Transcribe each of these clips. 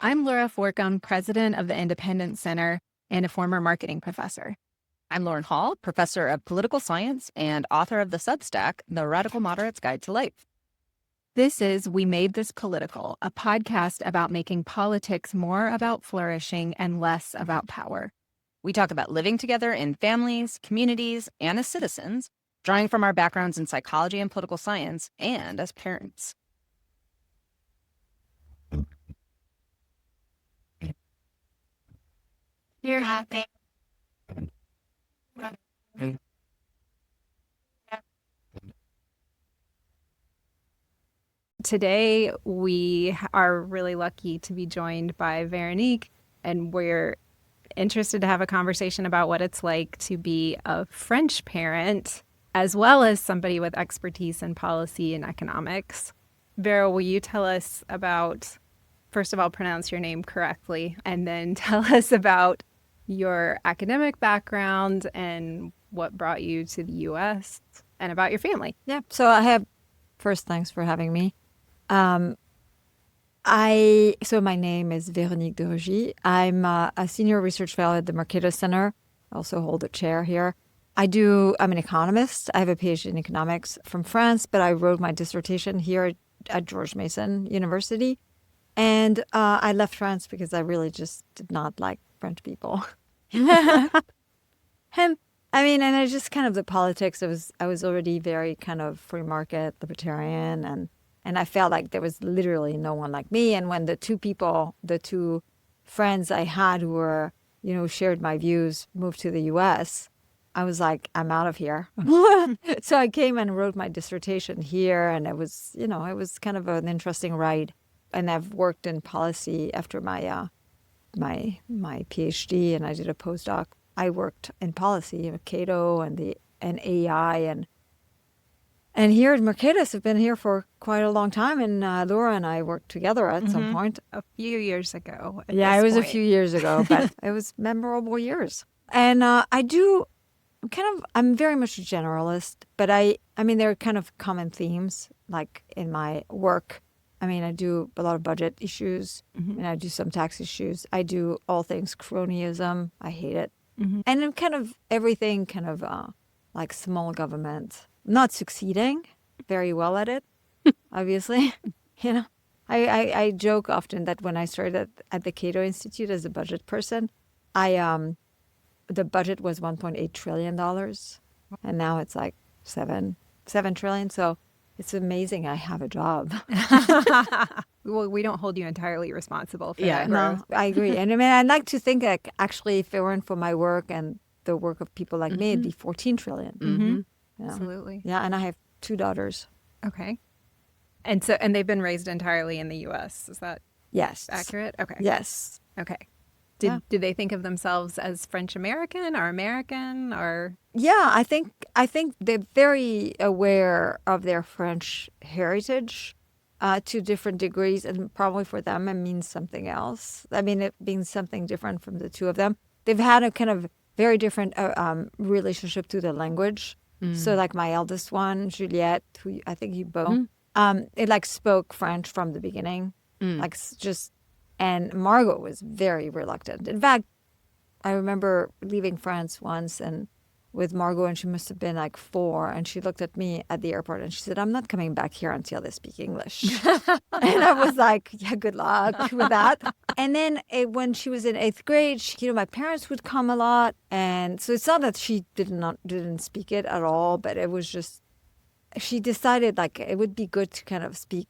I'm Laura Forcum, president of the Independence Center and a former marketing professor. I'm Lauren Hall, professor of political science and author of the Substack, The Radical Moderate's Guide to Life. This is We Made This Political, a podcast about making politics more about flourishing and less about power. We talk about living together in families, communities, and as citizens, drawing from our backgrounds in psychology and political science, and as parents. You're happy. Today, we are really lucky to be joined by Veronique, and we're interested to have a conversation about what it's like to be a French parent, as well as somebody with expertise in policy and economics. Vera, will you tell us about, first of all, pronounce your name correctly, and then tell us about your academic background and what brought you to the U.S. and about your family. Yeah. So first, thanks for having me. So my name is Veronique de Rugy. I'm a senior research fellow at the Mercator Center. I also hold a chair here. I'm an economist. I have a PhD in economics from France, but I wrote my dissertation here at George Mason University. And I left France because I really just did not like French people. And I just kind of the politics. I was already very kind of free market libertarian, and I felt like there was literally no one like me. And when the two friends I had who were, shared my views, moved to the U.S., I was like, I'm out of here. So I came and wrote my dissertation here, and it was kind of an interesting ride. And I've worked in policy after my PhD, and I did a postdoc. I worked in policy with Cato and AI and here at Mercatus. I've been here for quite a long time, and Laura and I worked together at some point. A few years ago. Yeah, it was a few years ago, but it was memorable years. And I'm very much a generalist, but there are kind of common themes, like in my work. I do a lot of budget issues, and I do some tax issues. I do all things cronyism. I hate it. And then kind of everything like small government. Not succeeding very well at it, obviously. I joke often that when I started at the Cato Institute as a budget person, the budget was $1.8 trillion, and now it's like $7 trillion. So it's amazing I have a job. Well, we don't hold you entirely responsible for that. No, I agree. And I'd like to think that actually if it weren't for my work and the work of people like me, it'd be 14 trillion. Absolutely. Yeah, and I have 2 daughters. Okay. And they've been raised entirely in the U.S. Is that accurate? Okay. Yes. Okay. Do they think of themselves as French American or American or? Yeah, I think they're very aware of their French heritage to different degrees, and probably for them it means something else. It means something different from the two of them. They've had a kind of very different relationship to the language. So like my eldest one, Juliette, who I think you both, it spoke French from the beginning, and Margot was very reluctant. In fact, I remember leaving France once and with Margot, and she must have been like 4, and she looked at me at the airport and she said, I'm not coming back here until they speak English. And I was like, yeah, good luck with that. And then when she was in 8th grade, my parents would come a lot. And so it's not that she didn't speak it at all, but it was just, she decided it would be good to kind of speak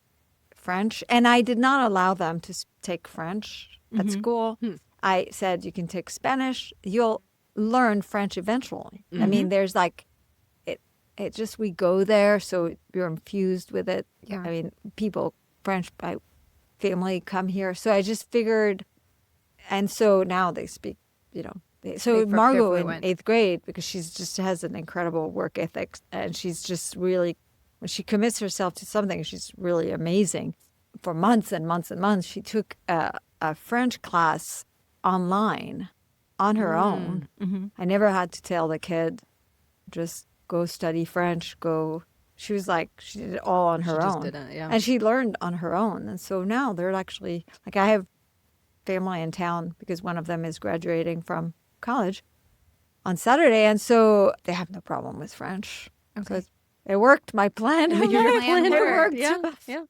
French. And I did not allow them to take French at school. I said, you can take Spanish. You'll learn French eventually. There's it just, we go there, so you're infused with it. Yeah. French by family come here. So I just figured, and so now they speak, so Margot in 8th grade, because she's just has an incredible work ethic, and she's just really, when she commits herself to something, she's really amazing. For months and months and months, she took a French class online on her own. I never had to tell the kid, just go study French, go. She was she did it all on her own. Just did it, yeah. And she learned on her own. And so now they're actually, I have family in town because one of them is graduating from college on Saturday. And so they have no problem with French. So Okay. it worked. My plan, Your plan it worked. worked. Yeah, yeah.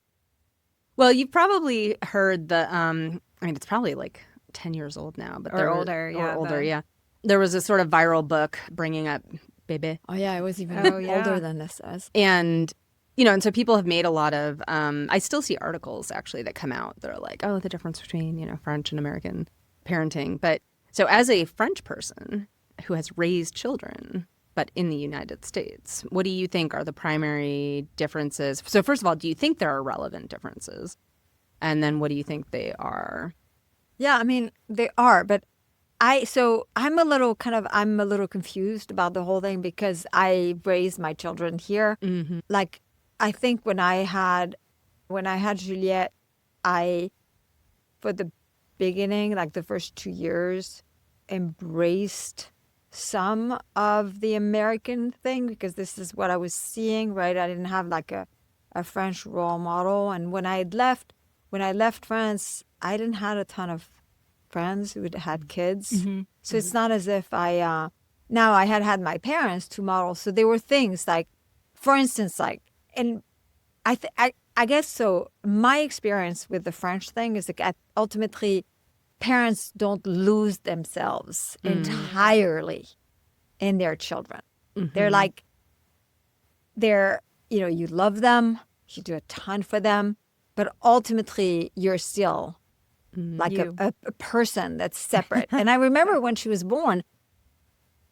Well, you've probably heard I mean, it's probably like 10 years old now, but Or there was, older, yeah, or older, the- yeah. There was a sort of viral book bringing up bébé. Oh, yeah, it was even Oh, yeah. older than this is. And, and so people have made a lot of, I still see articles actually that come out that are like, oh, the difference between, French and American parenting. But so as a French person who has raised children, but in the United States, what do you think are the primary differences? So first of all, do you think there are relevant differences? And then what do you think they are? Yeah, I mean, they are, but I'm a little confused about the whole thing because I raised my children here. Mm-hmm. Like, I think when I had Juliette, for the beginning, like the first 2 years, embraced some of the American thing because this is what I was seeing, right? I didn't have like a French role model. And when I left France, I didn't have a ton of friends who had kids. So it's not as if now I had my parents to model. So there were things like, for instance, like, and I guess so. My experience with the French thing is like ultimately parents don't lose themselves entirely in their children. You love them, you do a ton for them, but ultimately you're still like a person that's separate. And I remember when she was born,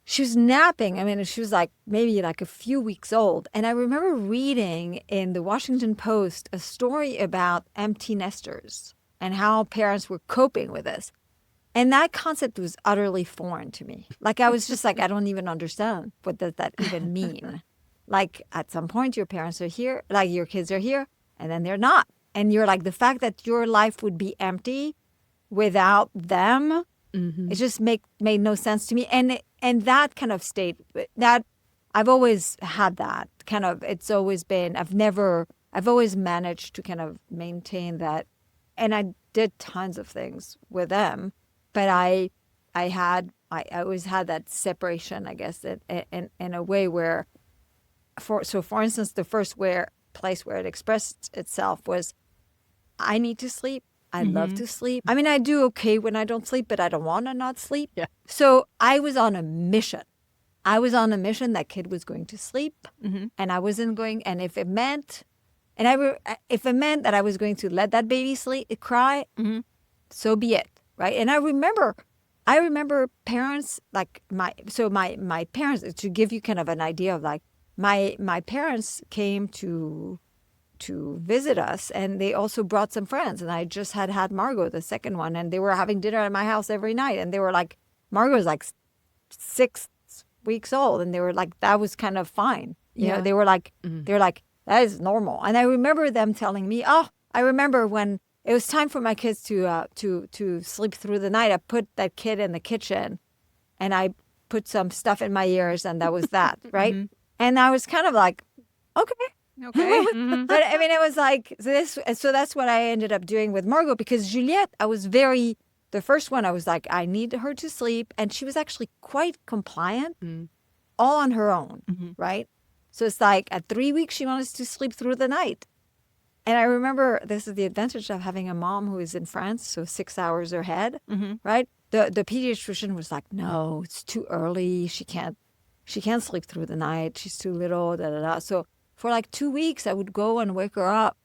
she was napping. I mean, she was like maybe like a few weeks old. And I remember reading in the Washington Post a story about empty nesters and how parents were coping with this. And that concept was utterly foreign to me. Like, I was just like, I don't even understand. What does that even mean? Like, at some point, your parents are here, like your kids are here, and then they're not. And you're like, the fact that your life would be empty without them, it just made no sense to me. And that kind of state, that I've always had that kind of, it's always been, I've always managed to kind of maintain that. And I did tons of things with them, but I always had that separation, I guess, in a way where, for instance, the first place where it expressed itself was, I need to sleep. I love to sleep. I mean, I do okay when I don't sleep, but I don't want to not sleep. Yeah. So I was on a mission. That kid was going to sleep, and I wasn't going. And if it meant, that I was going to let that baby cry, so be it, right? And I remember parents like my parents, to give you kind of an idea of like my parents came to visit us, and they also brought some friends. And I just had Margot, the second one, and they were having dinner at my house every night. And they were like, Margot's like 6 weeks old, and they were like, that was kind of fine. You know, they were like, that is normal. And I remember them telling me, I remember when it was time for my kids to sleep through the night, I put that kid in the kitchen, and I put some stuff in my ears, and that was that, right? And I was kind of like, okay. Okay. But I mean, it was like so that's what I ended up doing with Margot, because Juliette, the first one, I was like, I need her to sleep. And she was actually quite compliant, all on her own, right? So it's like at 3 weeks, she wanted to sleep through the night. And I remember, this is the advantage of having a mom who is in France, so 6 hours ahead, right? The pediatrician was like, no, it's too early. She can't sleep through the night. She's too little, da da da. So for like 2 weeks, I would go and wake her up.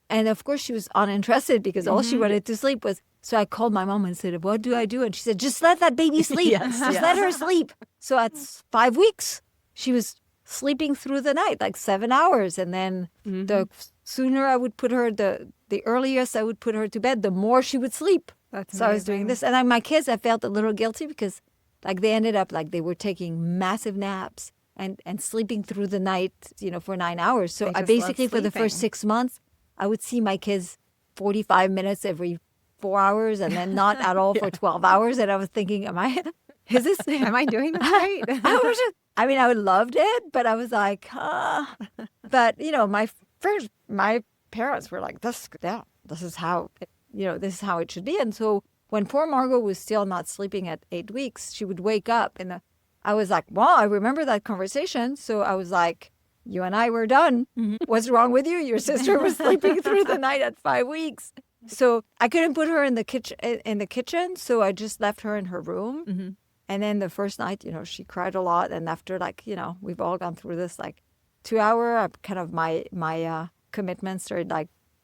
And of course, she was uninterested because all she wanted to sleep was. So I called my mom and said, what do I do? And she said, just let that baby sleep. Just let her sleep. So at 5 weeks, she was sleeping through the night, like 7 hours. And then the sooner I would put her, the earliest I would put her to bed, the more she would sleep. That's so I was doing this. And my kids, I felt a little guilty because like they ended up like they were taking massive naps and sleeping through the night, for 9 hours. So They I just basically, love for the first sleeping. 6 months, I would see my kids 45 minutes every 4 hours, and then not at all for 12 hours. And I was thinking, am I doing this right? I loved it, but I was like, But, my parents were like, this is how, this is how it should be. And so when poor Margot was still not sleeping at 8 weeks, she would wake up and I was like, well, I remember that conversation. So I was like, you and I were done. What's wrong with you? Your sister was sleeping through the night at 5 weeks. So I couldn't put her in the kitchen. So I just left her in her room. And then the first night, she cried a lot. And after we've all gone through this 2 hour, kind of my commitment started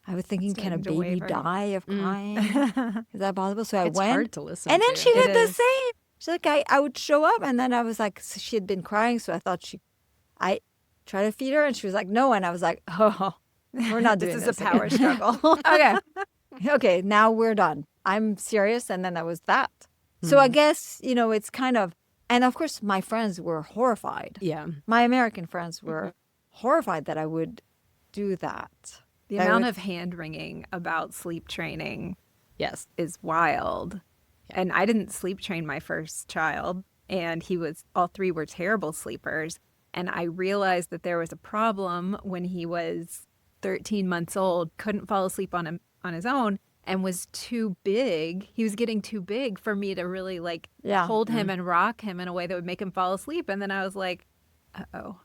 I was thinking, can a Starting to baby waver. die of crying? Is that possible? So I It's went. hard to listen And then to. she It did the is. same. She's like, I would show up. And then I was like, so she had been crying. So I thought I tried to feed her. And she was like, no. And I was like, oh, we're not doing This this. is a power again. struggle. Okay. Okay. Now we're done. I'm serious. And then that was that. So I guess, it's kind of, and of course, my friends were horrified. Yeah. My American friends were horrified that I would do that. The I amount would- of hand wringing about sleep training Yes. is wild. And I didn't sleep train my first child, and all three were terrible sleepers. And I realized that there was a problem when he was 13 months old, couldn't fall asleep on his own, and was too big. He was getting too big for me to really Yeah. hold him and rock him in a way that would make him fall asleep. And then I was like, uh-oh.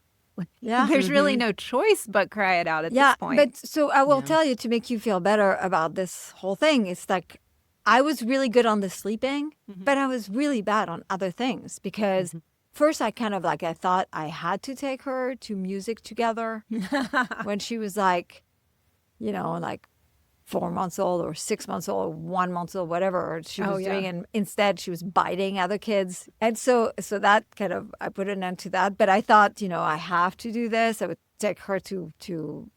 Yeah. There's really no choice but cry it out at Yeah, this point. but so I will Yeah. tell you to make you feel better about this whole thing. It's like I was really good on the sleeping, but I was really bad on other things because first I kind of I thought I had to take her to music together when she was 4 months old or 6 months old, 1 month old, whatever she was doing. And instead she was biting other kids. And so that kind of, I put an end to that. But I thought, I have to do this. I would take her to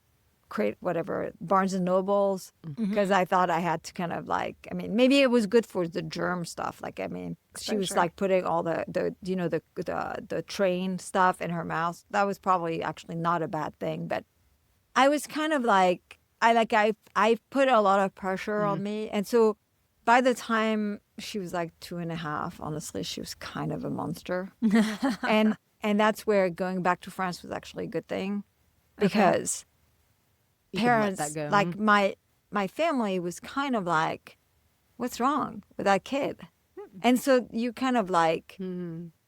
create whatever, Barnes and Nobles, because I thought I had to kind of maybe it was good for the germ stuff. She was sure. putting all the train stuff in her mouth. That was probably actually not a bad thing. But I was kind of I put a lot of pressure on me. And so by the time she was 2.5, honestly, she was kind of a monster. and that's where going back to France was actually a good thing because You could let parents, that go. my family was kind of what's wrong with that kid? And so you kind of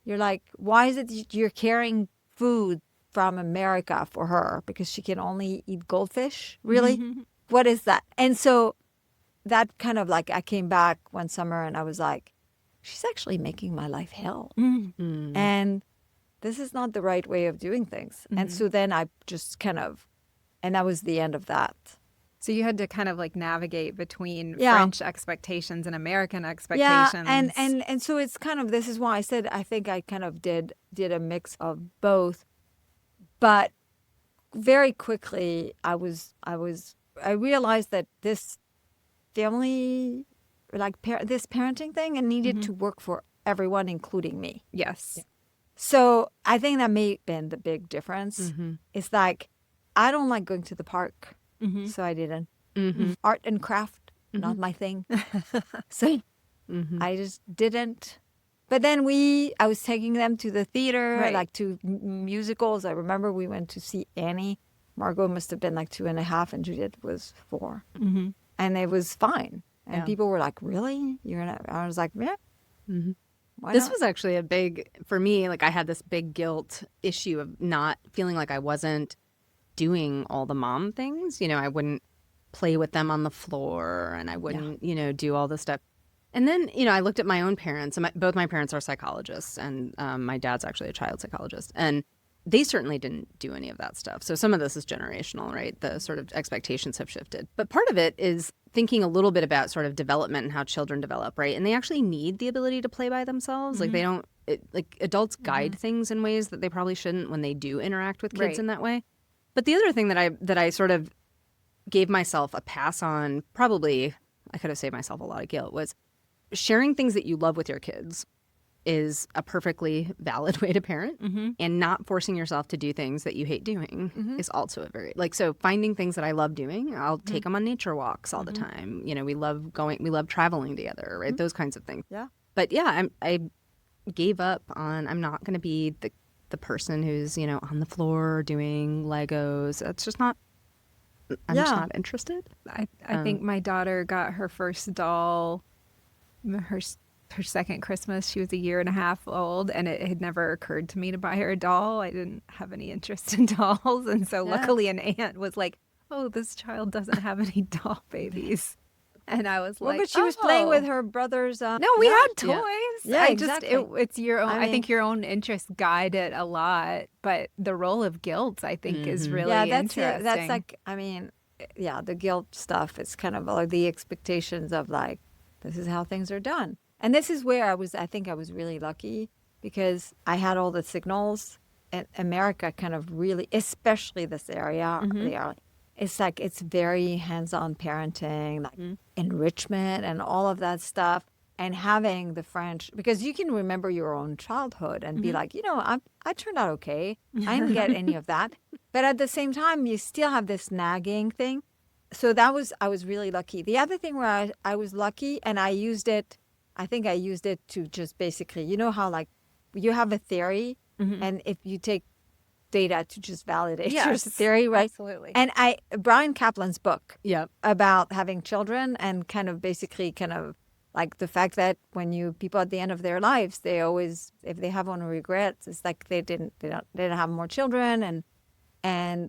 you're like, why is it you're carrying food from America for her because she can only eat goldfish? Really? What is that? And so that kind of I came back one summer and I was like, she's actually making my life hell. And this is not the right way of doing things. And so then I just kind of, and that was the end of that. So you had to kind of navigate between Yeah. French expectations and American Yeah, expectations. and so it's kind of, this is why I said I think I kind of did a mix of both. But very quickly, I realized that this family, this parenting thing, it needed to work for everyone, including me. Yes. So I think that may have been the big difference. It's I don't like going to the park, so I didn't. Art and craft, not my thing. So I just didn't. But then I was taking them to the theater, Right. to musicals. I remember we went to see Annie. Margot must have been 2.5 and Judith was 4. And it was fine. And Yeah. people were like, really? You're gonna? I was like, yeah. Why This not? was actually a big, for me, I had this big guilt issue of not feeling like I wasn't doing all the mom things. I wouldn't play with them on the floor and I wouldn't, do all this stuff. And then, I looked at my own parents, and both my parents are psychologists, and my dad's actually a child psychologist. And they certainly didn't do any of that stuff. So some of this is generational, right? The sort of expectations have shifted. But part of it is thinking a little bit about sort of development and how children develop, right? And they actually need the ability to play by themselves. They don't, adults guide things in ways that they probably shouldn't when they do interact with kids Right. in that way. But the other thing that I sort of gave myself a pass on, probably I could have saved myself a lot of guilt, was sharing things that you love with your kids is a perfectly valid way to parent, and not forcing yourself to do things that you hate doing is also a very so finding things that I love doing. I'll take them on nature walks all the time. We love traveling together, right? Those kinds of things. Yeah. But yeah, I gave up on, I'm not going to be the person who's on the floor doing Legos. That's just not. I'm just Yeah. not interested. I think my daughter got her first doll her her second Christmas. She was a year and a half old, and it had never occurred to me to buy her a doll. I didn't have any interest in dolls, and so Yeah. luckily an aunt was like, "Oh, this child doesn't have any doll babies," and I was Well, like, but she was playing with "Oh." her brother's. No, we Yeah. had Yeah. toys. Yeah, I just exactly. it's your own. I I think mean, your own interests guide it a lot, but the role of guilt, I think, is Mm-hmm. really yeah, that's it. That's interesting. like, I mean, yeah, the guilt stuff is kind of like the expectations of like, this is how things are done. And this is where I think I was really lucky because I had all the signals and America kind of really, especially this area, it's like, it's very hands-on parenting, like enrichment and all of that stuff. And having the French, because you can remember your own childhood and be like, I turned out okay. I didn't get any of that. But at the same time, you still have this nagging thing. So I was really lucky. The other thing where I was lucky and I think I used it to just basically, you know how like you have a theory and if you take data to just validate your Yes, theory, right? absolutely. And Brian Kaplan's book Yep. about having children and kind of basically kind of like the fact that when people at the end of their lives, they always, if they have one regrets, it's like they didn't have more children and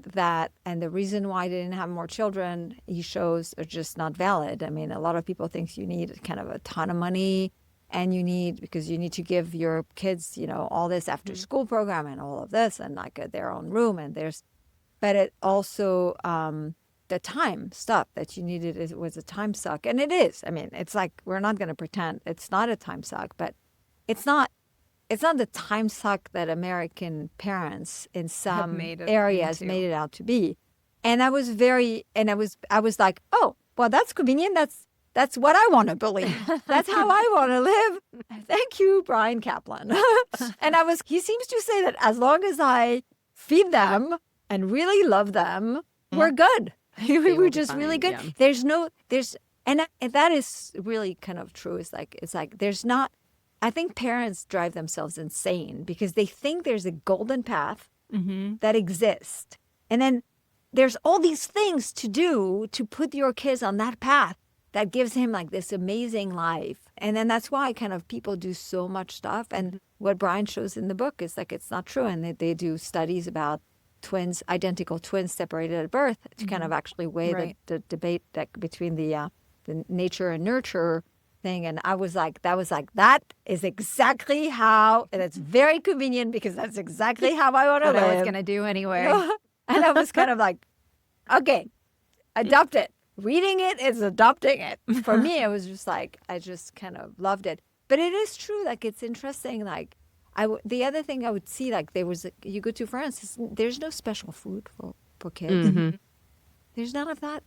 the reason why they didn't have more children, he shows, are just not valid. I mean, a lot of people think you need kind of a ton of money and because you need to give your kids, all this after school program and all of this and like their own room but it also, the time stuff that you needed was a time suck. And it is. I mean, it's like, we're not going to pretend it's not a time suck, but it's not the time suck that American parents in some made it areas into. made it out to be. And I was like, oh, well, that's convenient. That's what I want to believe. That's how I want to live. Thank you, Brian Kaplan. And he seems to say that as long as I feed them and really love them, we're good. We were just really good. Yeah. And that is really kind of true. It's like there's not. I think parents drive themselves insane because they think there's a golden path that exists, and then there's all these things to do to put your kids on that path that gives him like this amazing life. And then that's why kind of people do so much stuff. And what Brian shows in the book is like it's not true. And they do studies about identical twins separated at birth to kind of actually weigh Right. the debate between the nature and nurture thing. And that is exactly how, and it's very convenient because that's exactly how I want to What live. I was going to do anyway. And I was kind of like, okay, adopt it. Reading it is adopting it. For me, it was just like, I just kind of loved it. But it is true, like, it's interesting, like, the other thing I would see, like, you go to France, there's no special food for kids. There's none of that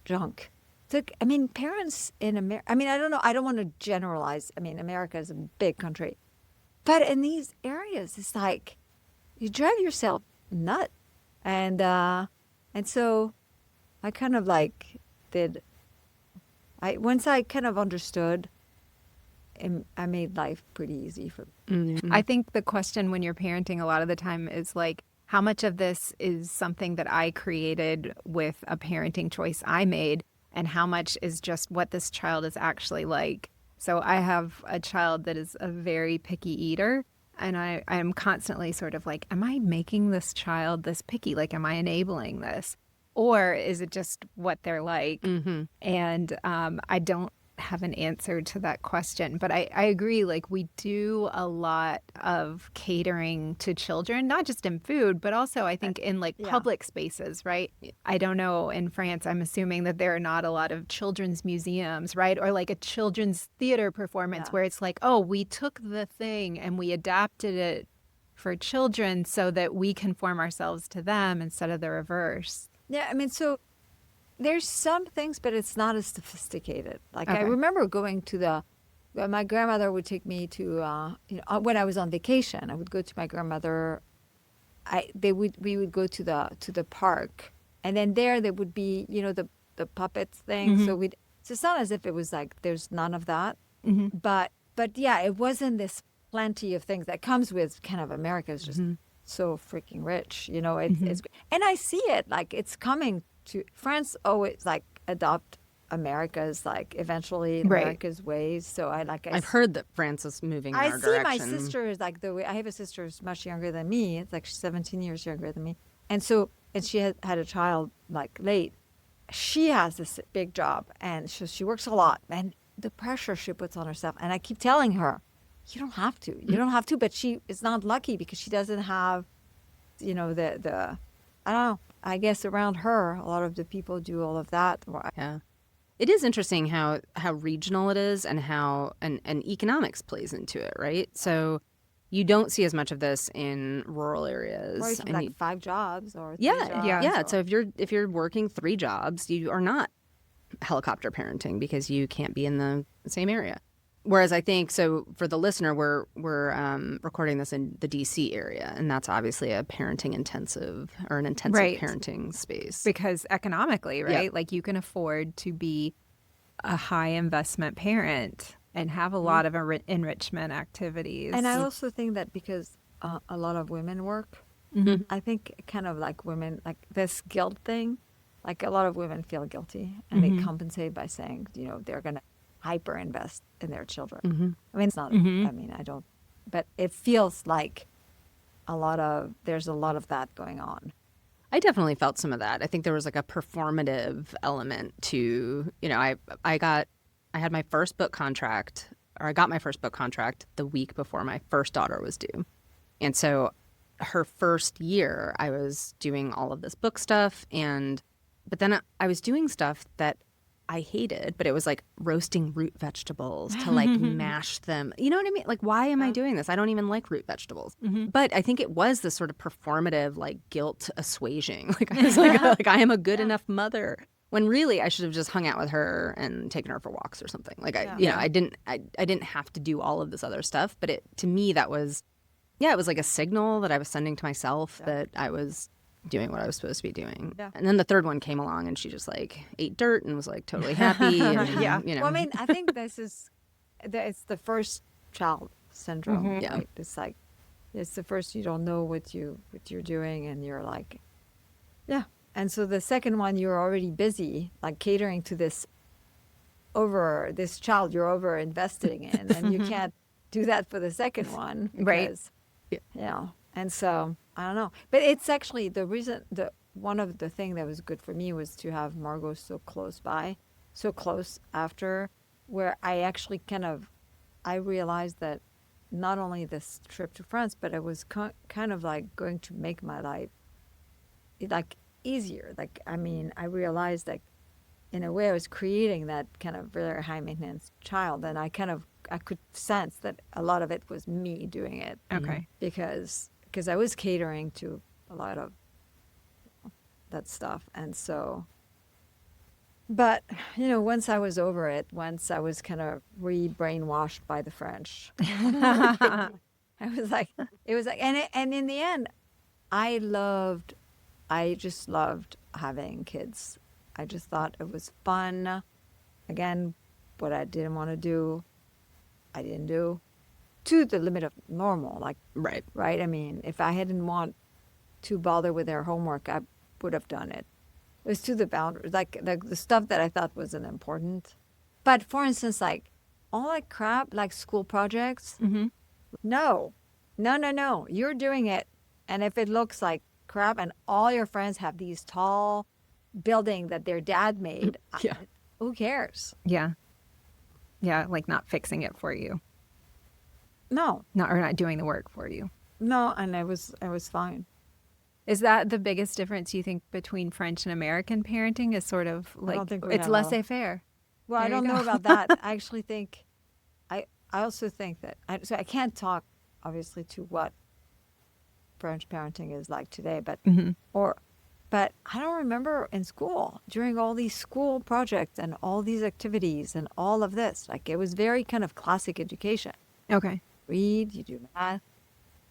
junk. So, I mean, parents in America, I mean, I don't know, I don't want to generalize. I mean, America is a big country. But in these areas, it's like, you drive yourself nuts. And so I kind of like once I kind of understood, I made life pretty easy for me. I think the question when you're parenting a lot of the time is like, how much of this is something that I created with a parenting choice I made, and how much is just what this child is actually like? So I have a child that is a very picky eater, and I am constantly sort of like, am I making this child this picky? Like, am I enabling this? Or is it just what they're like? And I don't have an answer to that question, but I agree, like, we do a lot of catering to children, not just in food, but also I think in like public spaces, right? I don't know, in France, I'm assuming that there are not a lot of children's museums, right? Or like a children's theater performance where it's like, oh, we took the thing and we adapted it for children so that we conform ourselves to them instead of the reverse. Yeah, I mean, so there's some things, but it's not as sophisticated. Like I Okay. remember going to my grandmother would take me to, when I was on vacation, I would go to my grandmother. We would go to the park, and then there would be, the puppets thing. So it's not as if it was like there's none of that, but yeah, it wasn't this plenty of things that comes with kind of America is just so freaking rich, it's and I see it like it's coming to France. Always like adopt America's like eventually Right. America's ways. So I've heard that France is moving in I our see my direction. sister is like the way I have a sister who's much younger than me. It's like she's 17 years younger than me. And she had a child like late. She has this big job and she works a lot. And the pressure she puts on herself. And I keep telling her, you don't have to. You don't have to. But she is not lucky because she doesn't have, the I don't know. I guess around her, a lot of the people do all of that. Yeah. It is interesting how regional it is and how and economics plays into it, right? So you don't see as much of this in rural areas. Or you have and like 5 jobs or 3 yeah, Yeah. jobs. yeah. Or, So if you're working 3 jobs, you are not helicopter parenting because you can't be in the same area. Whereas I think so for the listener, we're recording this in the DC area, and that's obviously a parenting intensive or an intensive Right. parenting space. Because economically, right? Yeah. Like you can afford to be a high investment parent and have a lot of enrichment activities. and I also think that because a lot of women work, Mhm. I think kind of like women, like this guilt thing, like a lot of women feel guilty and they compensate by saying, they're going to hyper invest in their children. I mean, it's not, I mean, I don't, but it feels like there's a lot of that going on. I definitely felt some of that. I think there was like a performative element to, I had my first book contract, or I got my first book contract the week before my first daughter was due. And so her first year, I was doing all of this book stuff. But then I was doing stuff that I hated, but it was like roasting root vegetables to like mash them. You know what I mean? Like, why am I doing this? I don't even like root vegetables. But I think it was this sort of performative, like guilt assuaging. Like I was like I am a good enough mother. When really I should have just hung out with her and taken her for walks or something. Like I didn't have to do all of this other stuff. But to me that was, it was like a signal that I was sending to myself that I was doing what I was supposed to be doing. Yeah. And then the third one came along and she just like ate dirt and was like totally happy. And, Yeah. You know. Well, I mean, I think it's the first child syndrome, Yeah. right? It's like, it's the first, you don't know what you're doing and you're like, yeah. And so the second one, you're already busy, like catering to this child you're over investing in, and you can't do that for the second one. Right. Because, Yeah. And so I don't know, but it's actually one of the thing that was good for me was to have Margot so close after, where I actually I realized that not only this trip to France, but it was kind of like going to make my life like easier. Like, I mean, I realized like in a way I was creating that kind of very high maintenance child, and I could sense that a lot of it was me doing it. Okay. Because I was catering to a lot of that stuff. And so, but, once I was over it, once I was kind of re-brainwashed by the French, I was like, it was like, and in the end, I just loved having kids. I just thought it was fun. Again, what I didn't want to do, I didn't do. To the limit of normal, like, Right. right? I mean, if I hadn't want to bother with their homework, I would have done it. It was to the boundaries, like the stuff that I thought wasn't important. But for instance, like all that crap, like school projects, no, you're doing it. And if it looks like crap and all your friends have these tall building that their dad made, Yeah. who cares? Yeah. Yeah, like not fixing it for you. No, Not doing the work for you. no, and I was fine. Is that the biggest difference you think between French and American parenting is sort of I like don't think we it's have laissez-faire? Well, I There you don't know go. about that. I actually think, I also think that, so I can't talk obviously to what French parenting is like today, but, but I don't remember in school during all these school projects and all these activities and all of this, like it was very kind of classic education. Okay. Read, you do math,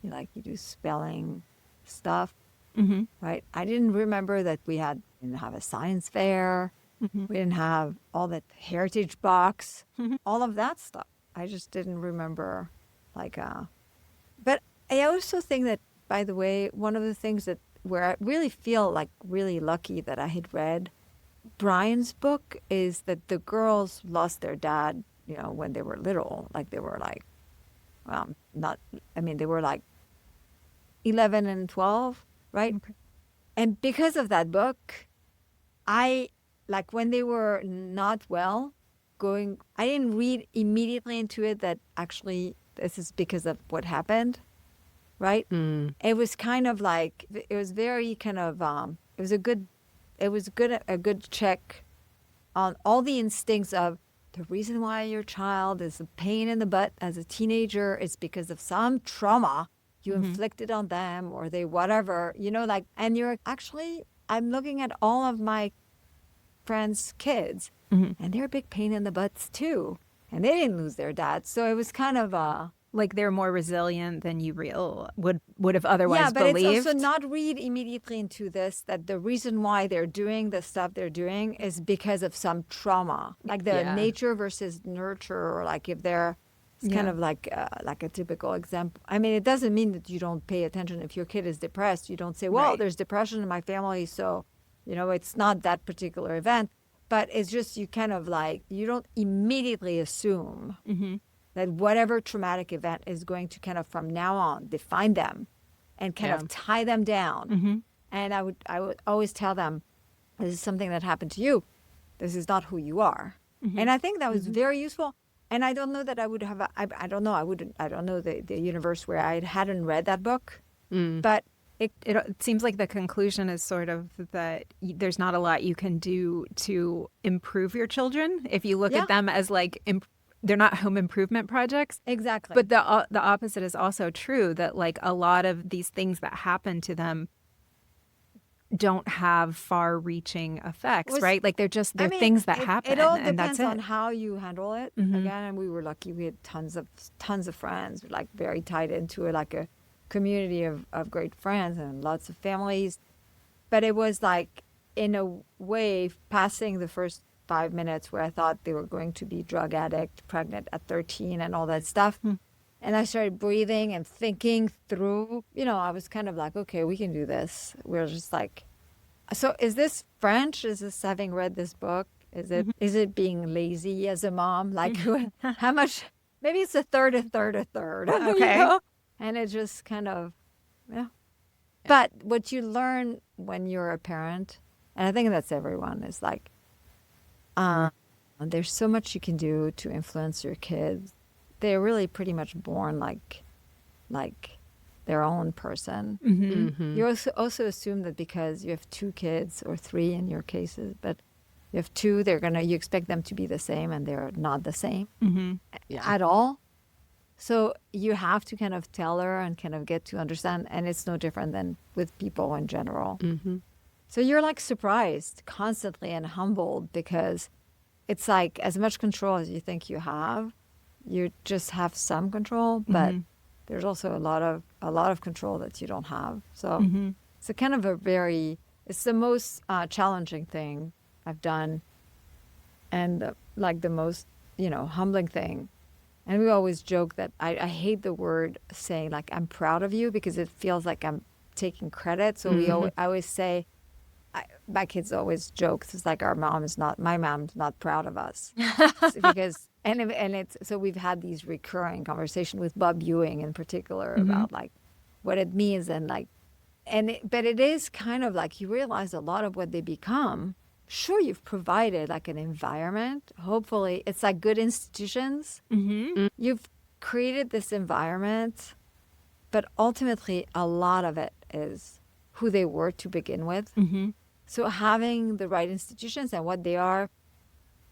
you do spelling stuff, right? I didn't remember that we didn't have a science fair. We didn't have all that heritage box, all of that stuff. I just didn't remember, but I also think that, by the way, one of the things where I really feel like really lucky that I had read Brian's book is that the girls lost their dad, when they were little. Like they were like, not, I mean, they were like 11 and 12, right? Okay. And because of that book, I, like when they were not well, I didn't read immediately into it that actually this is because of what happened, right? It was kind of like, it was very kind of, a good check on all the instincts of the reason why your child is a pain in the butt as a teenager is because of some trauma you inflicted on them or they whatever, like, and you're actually, I'm looking at all of my friends' kids and they're a big pain in the butts too. And they didn't lose their dad. So it was kind of Like they're more resilient than you would have otherwise yeah, but believed. it's also not read immediately into this that the reason why they're doing the stuff they're doing is because of some trauma, like the Yeah. nature versus nurture, or like if they're it's kind Yeah. of like a typical example. I mean, it doesn't mean that you don't pay attention if your kid is depressed. You don't say, "Well, Right. there's depression in my family, so it's not that particular event." But it's just you kind of like you don't immediately assume that whatever traumatic event is going to kind of from now on define them and kind Yeah. of tie them down. And I would always tell them, this is something that happened to you. This is not who you are. And I think that was very useful. And I don't know that I would have, I don't know, I don't know the universe where I hadn't read that book, but It seems like the conclusion is sort of that there's not a lot you can do to improve your children if you look Yeah. at them as like they're not home improvement projects. exactly. But the opposite is also true, that like a lot of these things that happen to them don't have far-reaching effects, Was- right? Like they're I mean, things that happen, It all and that's depends on it. how you handle it. Again, and we were lucky. We had tons of friends, like very tied into like a community of great friends and lots of families. But it was like, in a way, passing the first 5 minutes where I thought they were going to be drug addict, pregnant at 13, and all that stuff. And I started breathing and thinking through. I was kind of like, okay, we can do this. We're just like, so is this French? Is this having read this book? Is it being lazy as a mom? Like how much? Maybe it's a third, a third, a third. Okay. And it just kind of, yeah. But what you learn when you're a parent, and I think that's everyone, is like, there's so much you can do to influence your kids. They're really pretty much born like their own person. You also assume that because you have 2 kids or 3 in your cases, but you have 2, you expect them to be the same, and they're not the same at all. So you have to kind of tell her and kind of get to understand, and it's no different than with people in general. So you're like surprised constantly and humbled because it's like as much control as you think you have, you just have some control, but there's also a lot of control that you don't have. So it's a kind of it's the most challenging thing I've done, and like the most humbling thing. And we always joke that I hate the word saying like I'm proud of you, because it feels like I'm taking credit. So I always say, my kids always joke, it's like my mom's not proud of us. Because it's so we've had these recurring conversations with Bob Ewing in particular about like what it means, and like but it is kind of like you realize a lot of what they become. Sure, you've provided like an environment. Hopefully, it's like good institutions. You've created this environment, but ultimately, a lot of it is who they were to begin with. So having the right institutions and what they are,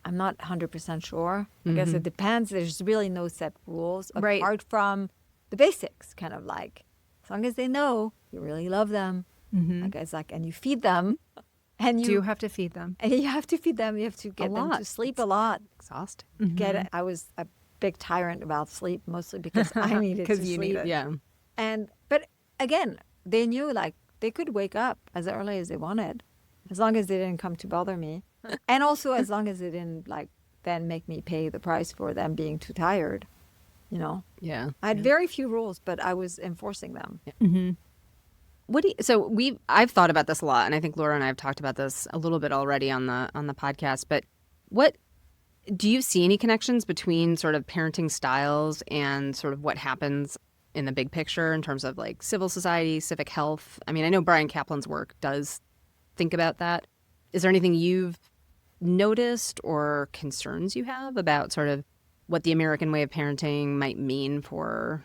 I'm not 100% sure. I guess it depends. There's really no set rules apart from the basics, kind of like as long as they know you really love them. I guess like, and you feed them. And Do you have to feed them? And you have to feed them. You have to get them to sleep a lot. Exhausting. I was a big tyrant about sleep, mostly because I needed to you sleep. need it. Yeah. But again, they knew like they could wake up as early as they wanted, as long as they didn't come to bother me, and also as long as they didn't like then make me pay the price for them being too tired. Yeah. I had very few rules, but I was enforcing them. I've thought about this a lot, and I think Laura and I have talked about this a little bit already on the podcast, but what do you see any connections between sort of parenting styles and sort of what happens in the big picture in terms of like civil society, civic health? I mean, I know Brian Kaplan's work does think about that. Is there anything you've noticed or concerns you have about sort of what the American way of parenting might mean for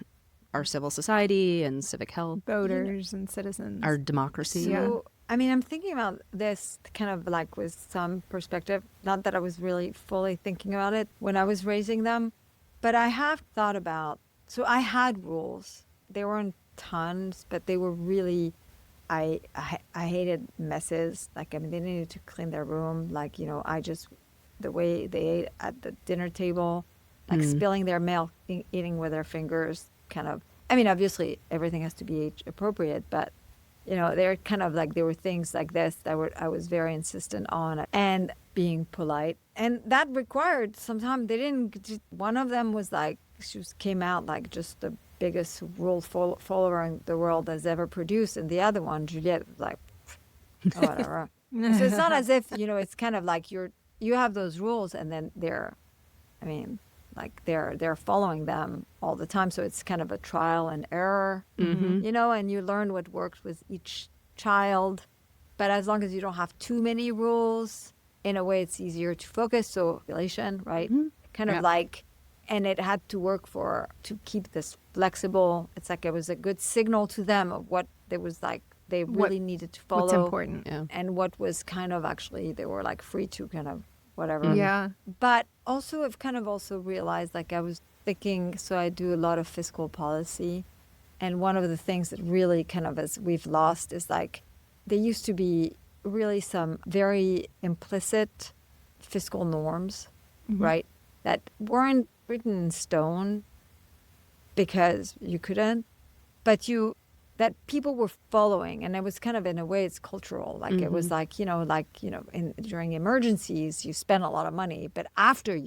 our civil society and civic health, Voters and citizens. our democracy? Yeah. So, I mean, I'm thinking about this kind of like with some perspective. Not that I was really fully thinking about it when I was raising them, but I have thought about. So I had rules. They weren't tons, but they were really. I hated messes. Like, I mean, they needed to clean their room. Like, the way they ate at the dinner table, like spilling their milk, eating with their fingers, kind of. I mean, obviously everything has to be age appropriate, but they're kind of like, there were things like this that I was very insistent on, and being polite. And that required sometimes they didn't, one of them was like, came out like just the biggest rule follower in the world has ever produced. And the other one, Juliette, was like, oh, whatever. So it's not as if, it's kind of like you have those rules and then I mean, like they're following them all the time. So it's kind of a trial and error, and you learn what works with each child. But as long as you don't have too many rules, in a way it's easier to focus. So relation, right? Kind of like, and it had to work to keep this flexible. It's like it was a good signal to them of what there was like they really needed to follow. What's important. Yeah. And what was kind of actually, they were like free to kind of whatever. Yeah. But also, I've kind of also realized, like I was thinking, so I do a lot of fiscal policy. And one of the things that really kind of as we've lost is like, there used to be really some very implicit fiscal norms, right? That weren't written in stone because you couldn't, but that people were following, and it was kind of, in a way, it's cultural. Like it was like during emergencies you spend a lot of money, but after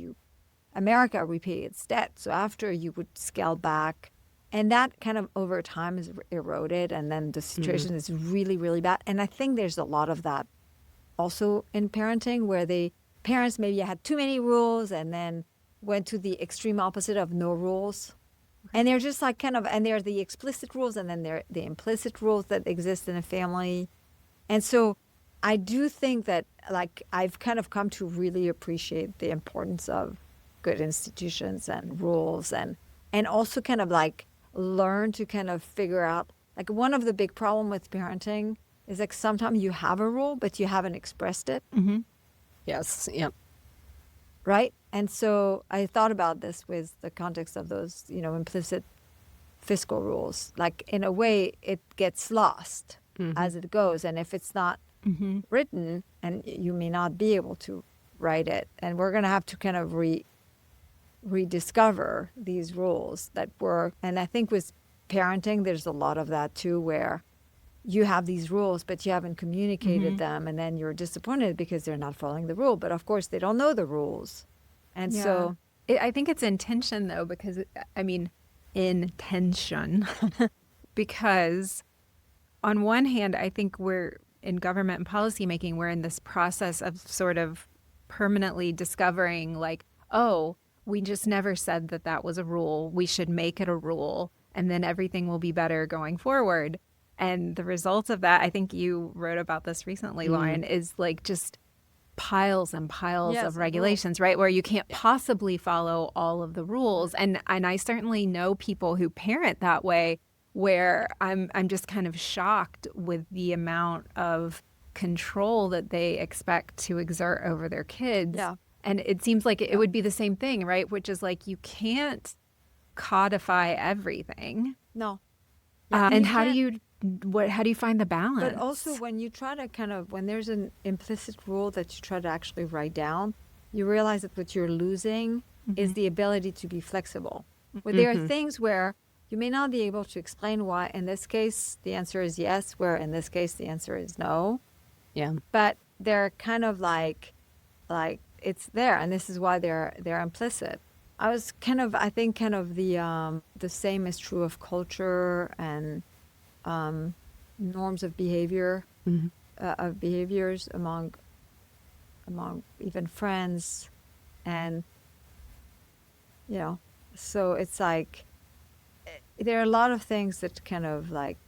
America repaid its debt, so after you would scale back, and that kind of over time is eroded, and then the situation is really, really bad. And I think there's a lot of that also in parenting, where parents maybe had too many rules and then went to the extreme opposite of no rules. And they're just like kind of, and they're the explicit rules, and then they're the implicit rules that exist in a family. And so I do think that, like, I've kind of come to really appreciate the importance of good institutions and rules, and also kind of like learn to kind of figure out, like, one of the big problem with parenting is like sometimes you have a rule, but you haven't expressed it. Yes. Yep. Right? And so I thought about this with the context of those, implicit fiscal rules. Like, in a way, it gets lost as it goes. And if it's not written, and you may not be able to write it, and we're going to have to kind of rediscover these rules that were, and I think with parenting, there's a lot of that too, where you have these rules, but you haven't communicated them, and then you're disappointed because they're not following the rule. But of course, they don't know the rules. And so I think it's intention, though, because, I mean, intention, because on one hand, I think we're in government and policymaking, we're in this process of sort of permanently discovering, like, oh, we just never said that was a rule. We should make it a rule, and then everything will be better going forward. And the results of that, I think you wrote about this recently, Lauren, is like just piles and piles of regulations, right? Where you can't possibly follow all of the rules. And I certainly know people who parent that way, where I'm just kind of shocked with the amount of control that they expect to exert over their kids. Yeah. And it seems like it would be the same thing, right? Which is like, you can't codify everything. no. And you how do can't- how do you find the balance? But also, when you try to when there's an implicit rule that you try to actually write down, you realize that what you're losing is the ability to be flexible. Where there are things where you may not be able to explain why. In this case, the answer is yes, where in this case, the answer is no. Yeah. But they're kind of like it's there, and this is why they're implicit. I think the same is true of culture and norms of behavior, Mhm. of behaviors among even friends, and you know, so it's like there are a lot of things that kind of like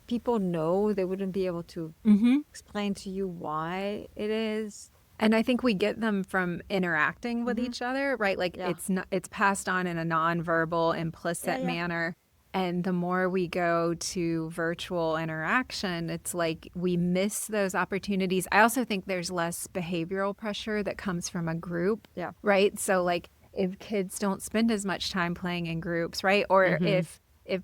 people know they wouldn't be able to Mm-hmm. explain to you why it is. And I think we get them from interacting with each other, right? Like Yeah. it's passed on in a nonverbal, Yeah, implicit yeah. manner. And the more we go to virtual interaction, it's like we miss those opportunities. I also think there's less behavioral pressure that comes from a group, Yeah. right? So like if kids don't spend as much time playing in groups, right? Or Mhm. if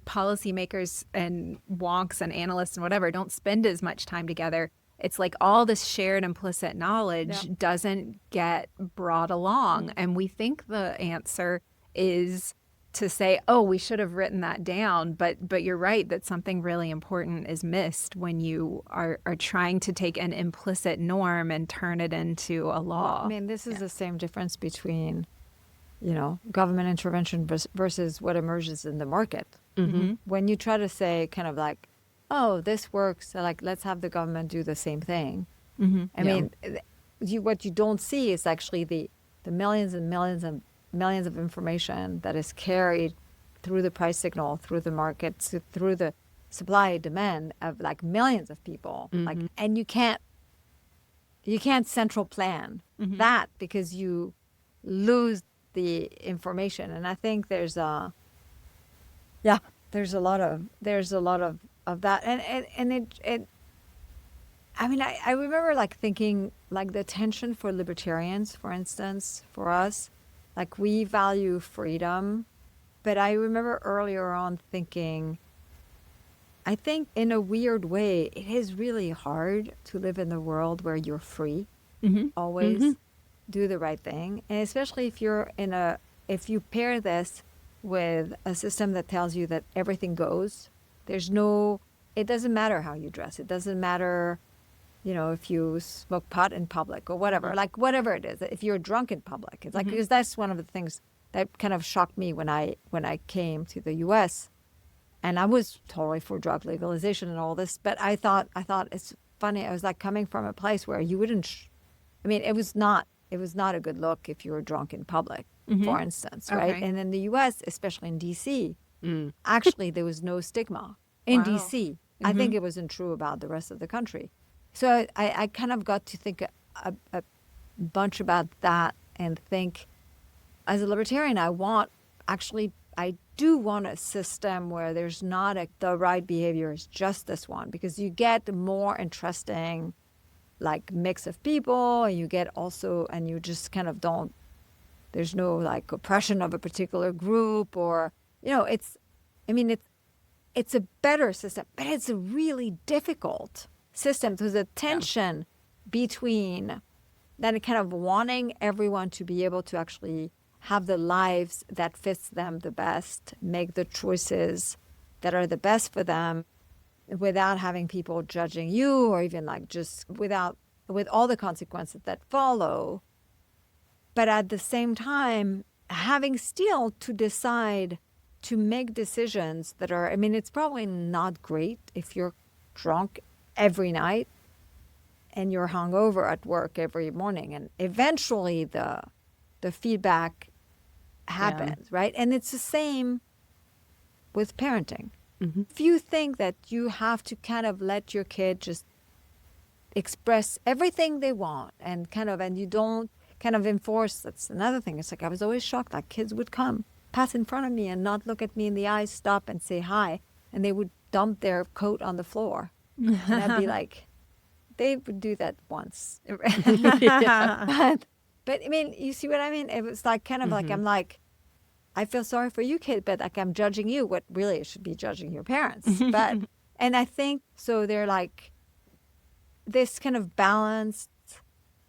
policymakers and wonks and analysts and whatever don't spend as much time together, it's like all this shared implicit Yeah. knowledge doesn't get brought along. And we think the answer is to say, oh, we should have written that down. But you're right that something really important is missed when you are trying to take an implicit norm and turn it into a Well, I law. mean, this is the same difference between, government intervention versus what emerges in the market. Mhm. Mm-hmm. When you try to say kind of like, oh, this works, so like let's have the government do the same thing. Mm-hmm. I Yeah. mean, what you don't see is actually the millions and millions and millions of information that is carried through the price signal, through the markets, through the supply demand of like millions of people. Like, Mhm. and you can't central plan Mm-hmm. that because you lose the information. And I think yeah, there's a lot of that. And it I mean, I remember like thinking like the tension for libertarians, for instance, for us, like we value freedom. But I remember earlier on thinking, I think in a weird way, it is really hard to live in the world where you're free, Mm-hmm. always Mhm. do the right thing. And especially if you pair this with a system that tells you that everything goes, it doesn't matter how you dress. It doesn't matter, if you smoke pot in public or whatever, like whatever it is, if you're drunk in public, it's like, Mm-hmm. because that's one of the things that kind of shocked me when I came to the U.S. and I was totally for drug legalization and all this, but I thought it's funny. I was like coming from a place where you wouldn't. I mean, it was not a good look if you were drunk in public, Mm-hmm. for instance, right? Okay. And in the U.S., especially in D.C., Mm. actually there was no stigma in Wow. D.C. I Mm-hmm. think it wasn't true about the rest of the country. So I kind of got to think a bunch about that and think, as a libertarian, I do want a system where there's not the right behavior is just this one, because you get the more interesting like mix of people, and you get also, and you just kind of don't, there's no like oppression of a particular group, or, I mean, it's a better system, but it's a really difficult system. There's a Yeah. tension between then kind of wanting everyone to be able to actually have the lives that fits them the best, make the choices that are the best for them without having people judging you, or even like just with all the consequences that follow. But at the same time, having still to decide to make decisions that are, I mean, it's probably not great if you're drunk every night and you're hungover at work every morning, and eventually the feedback Yeah. happens, right? And it's the same with parenting. Mhm. If you think that you have to kind of let your kid just express everything they want and you don't kind of enforce, that's another thing. It's like I was always shocked that kids would come, pass in front of me and not look at me in the eyes, stop and say hi, and they would dump their coat on the floor. And I'd be like, they would do that once. Yeah. But I mean, you see what I mean? It was like kind of like, Mhm. I'm like, I feel sorry for you, kid, but like I'm judging you. What really I should be judging your parents. But, and I think so they're like this kind of balance.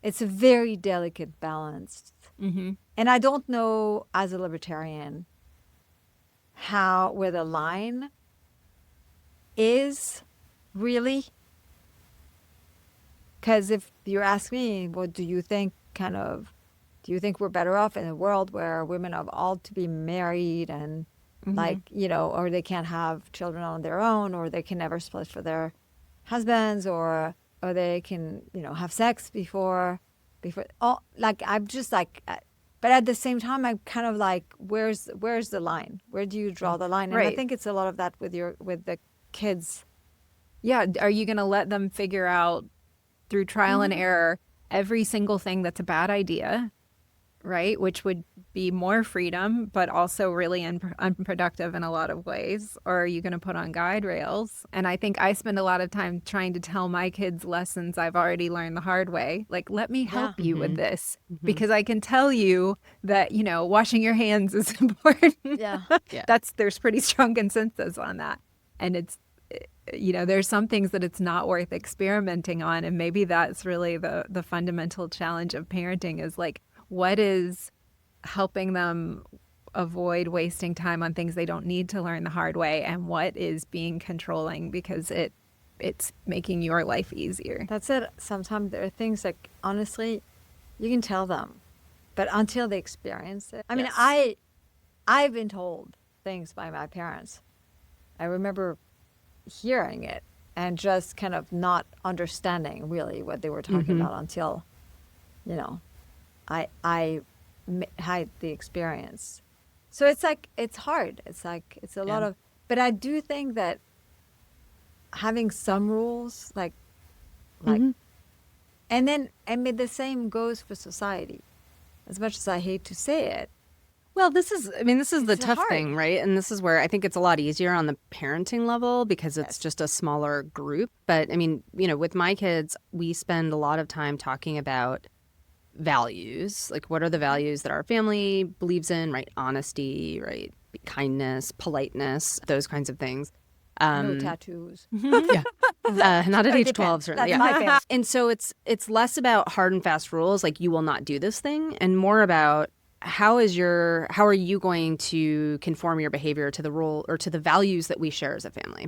It's a very delicate balance. Mm-hmm. And I don't know as a libertarian where the line is really. Because if you ask me, what do you think do you think we're better off in a world where women are all to be married and like, or they can't have children on their own, or they can never split for their husbands, or they can, have sex before all, like, I'm just like, but at the same time, I'm kind of like, where's the line? Where do you draw the line? And I Right. think it's a lot of that with the kids. Yeah. Are you going to let them figure out through trial and error every single thing that's a bad idea, right? Which would be more freedom, but also really unproductive in a lot of ways. Or are you going to put on guide rails? And I think I spend a lot of time trying to tell my kids lessons I've already learned the hard way. Like, let me help you with this because I can tell you that, washing your hands is important. Yeah. There's pretty strong consensus on that. And it's, there's some things that it's not worth experimenting on. And maybe that's really the fundamental challenge of parenting is like, what is helping them avoid wasting time on things they don't need to learn the hard way, and what is being controlling because it's making your life easier. That's it. Sometimes there are things like, honestly, you can tell them, but until they experience it. I mean, I've been told things by my parents. I remember hearing it and just kind of not understanding really what they were talking about until, I had the experience. So it's like, it's hard. It's like, it's a lot of, but I do think that having some rules, like, and then the same goes for society. As much as I hate to say it. Well, this is the tough hard. thing, right? And this is where I think it's a lot easier on the parenting level because it's just a smaller group. But I mean, with my kids, we spend a lot of time talking about values. Like, what are the values that our family believes in, right? Honesty, right? Kindness, politeness, those kinds of things. No tattoos. Not at age 12, certainly. That's my family. And so it's less about hard and fast rules, like you will not do this thing, and more about how are you going to conform your behavior to the rule or to the values that we share as a family.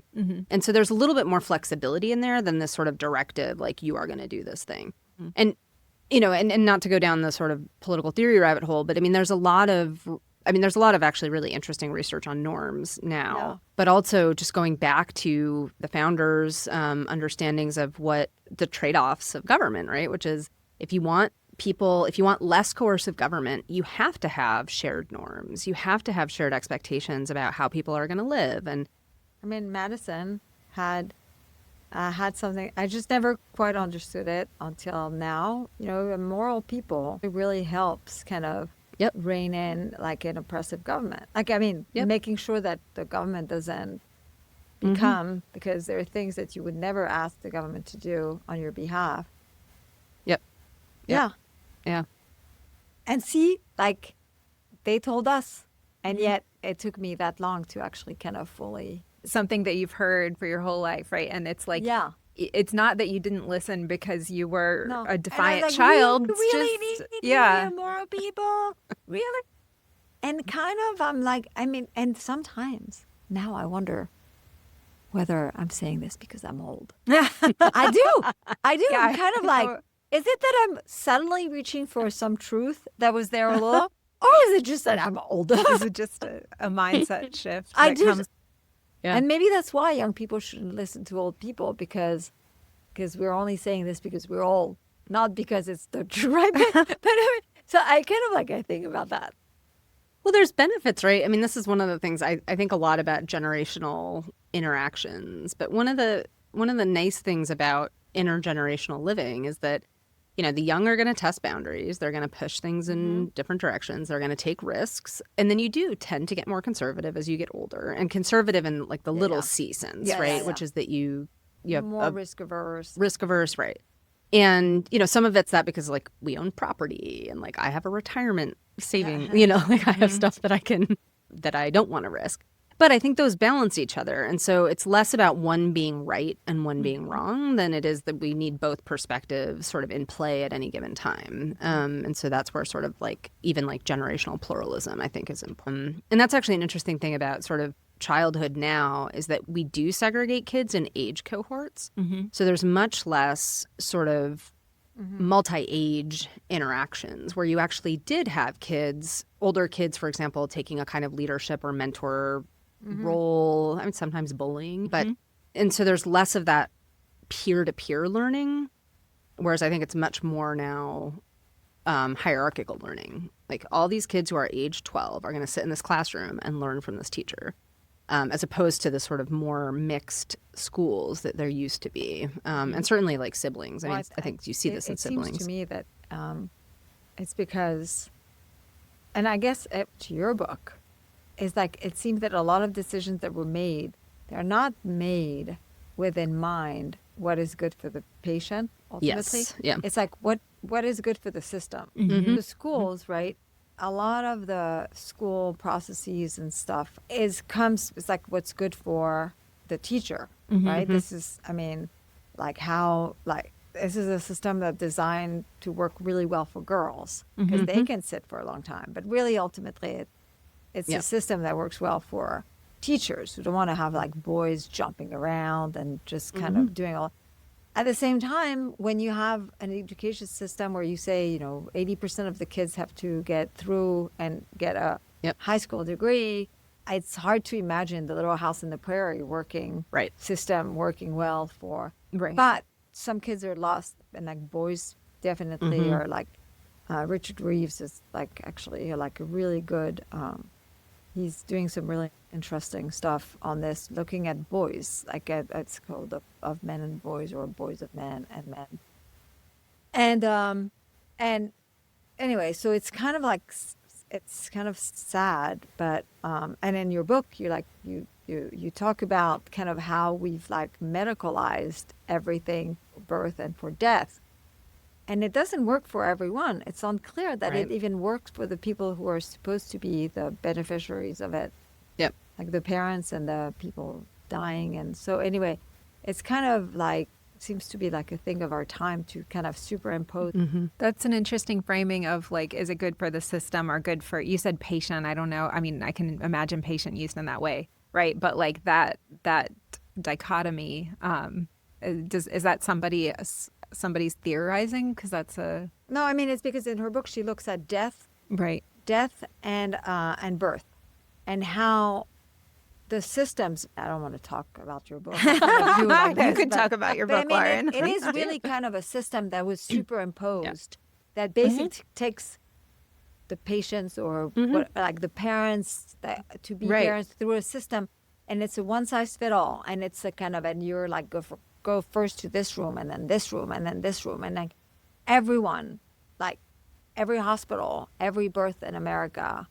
And so there's a little bit more flexibility in there than this sort of directive, like you are going to do this thing. And and not to go down the sort of political theory rabbit hole, but I mean, there's a lot of actually really interesting research on norms now, but also just going back to the founders' understandings of what the trade-offs of government, right? Which is if you want less coercive government, you have to have shared norms. You have to have shared expectations about how people are going to live. And I mean, Madison had something, I just never quite understood it until now. Moral people, it really helps kind of rein in like an oppressive government. Like, I mean, making sure that the government doesn't become, because there are things that you would never ask the government to do on your behalf. Yeah. And see, like, they told us, and yet it took me that long to actually kind of fully. Something that you've heard for your whole life, right? And it's like, it's not that you didn't listen because you were a defiant child. We really need to be moral people, really. And kind of, I'm like, I mean, and sometimes now I wonder whether I'm saying this because I'm old. I do. Yeah, I'm kind of like, is it that I'm suddenly reaching for some truth that was there a little, or is it just that I'm old? Is it just a mindset shift? And maybe that's why young people shouldn't listen to old people, because we're only saying this because we're old, not because it's the truth. Right? But I mean, so I kind of like, I think about that. Well, there's benefits, right? I mean, this is one of the things I think a lot about generational interactions. But one of the nice things about intergenerational living is that, the young are going to test boundaries. They're going to push things in different directions. They're going to take risks. And then you do tend to get more conservative as you get older, and conservative in like the little C sense, right? Which is that you have more risk averse. Risk averse, right. And, some of it's that because like we own property and like I have a retirement saving, like I have stuff that I don't want to risk. But I think those balance each other. And so it's less about one being right and one being wrong than it is that we need both perspectives sort of in play at any given time. And so that's where sort of like even like generational pluralism, I think, is important. And that's actually an interesting thing about sort of childhood now is that we do segregate kids in age cohorts. So there's much less sort of multi-age interactions where you actually did have kids older kids, for example, taking a kind of leadership or mentor role. I mean, sometimes bullying, but and so there's less of that peer-to-peer learning, whereas I think it's much more now hierarchical learning. Like all these kids who are age 12 are going to sit in this classroom and learn from this teacher, as opposed to the sort of more mixed schools that there used to be, and certainly like siblings. I Well, mean, I think you see this in it siblings. seems to me that it's because, and I guess to your book, is like it seems that a lot of decisions that were made, they're not made with in mind what is good for the patient ultimately. Yes, yeah. It's like what is good for the system. The schools, right? A lot of the school processes and stuff it's like what's good for the teacher, right? This is, I mean, like how, like, this is a system that's designed to work really well for girls because they can sit for a long time. But really, ultimately, it's a system that works well for teachers who don't want to have like boys jumping around and just kind of doing all. At the same time, when you have an education system where you say, you know, 80% of the kids have to get through and get a high school degree, it's hard to imagine the Little House in the Prairie system working well for. Right. But some kids are lost, and like boys definitely are like Richard Reeves is like actually like a really good. He's doing some really interesting stuff on this, looking at boys, like it's called of men and boys, or boys of men and men. And anyway, so it's kind of like it's kind of sad, but and in your book, you're like you talk about kind of how we've like medicalized everything for birth and for death. And it doesn't work for everyone. It's unclear that it even works for the people who are supposed to be the beneficiaries of it. Yep. Like the parents and the people dying. And so anyway, it's kind of like, seems to be like a thing of our time to kind of superimpose. That's an interesting framing of like, is it good for the system or good for, you said patient, I don't know. I mean, I can imagine patient used in that way, right? But like that dichotomy, is that somebody's theorizing? Because that's a... No, I mean, it's because in her book, she looks at death and birth, and how the systems. I don't want to talk about your book. You could talk about your book, Lauren. It is really kind of a system that was superimposed that basically takes the patients or like the parents to be parents through a system, and it's a one size fit all, and it's a kind of, and you're like go first to this room and then this room and then this room, and like everyone, like every hospital, every birth in America,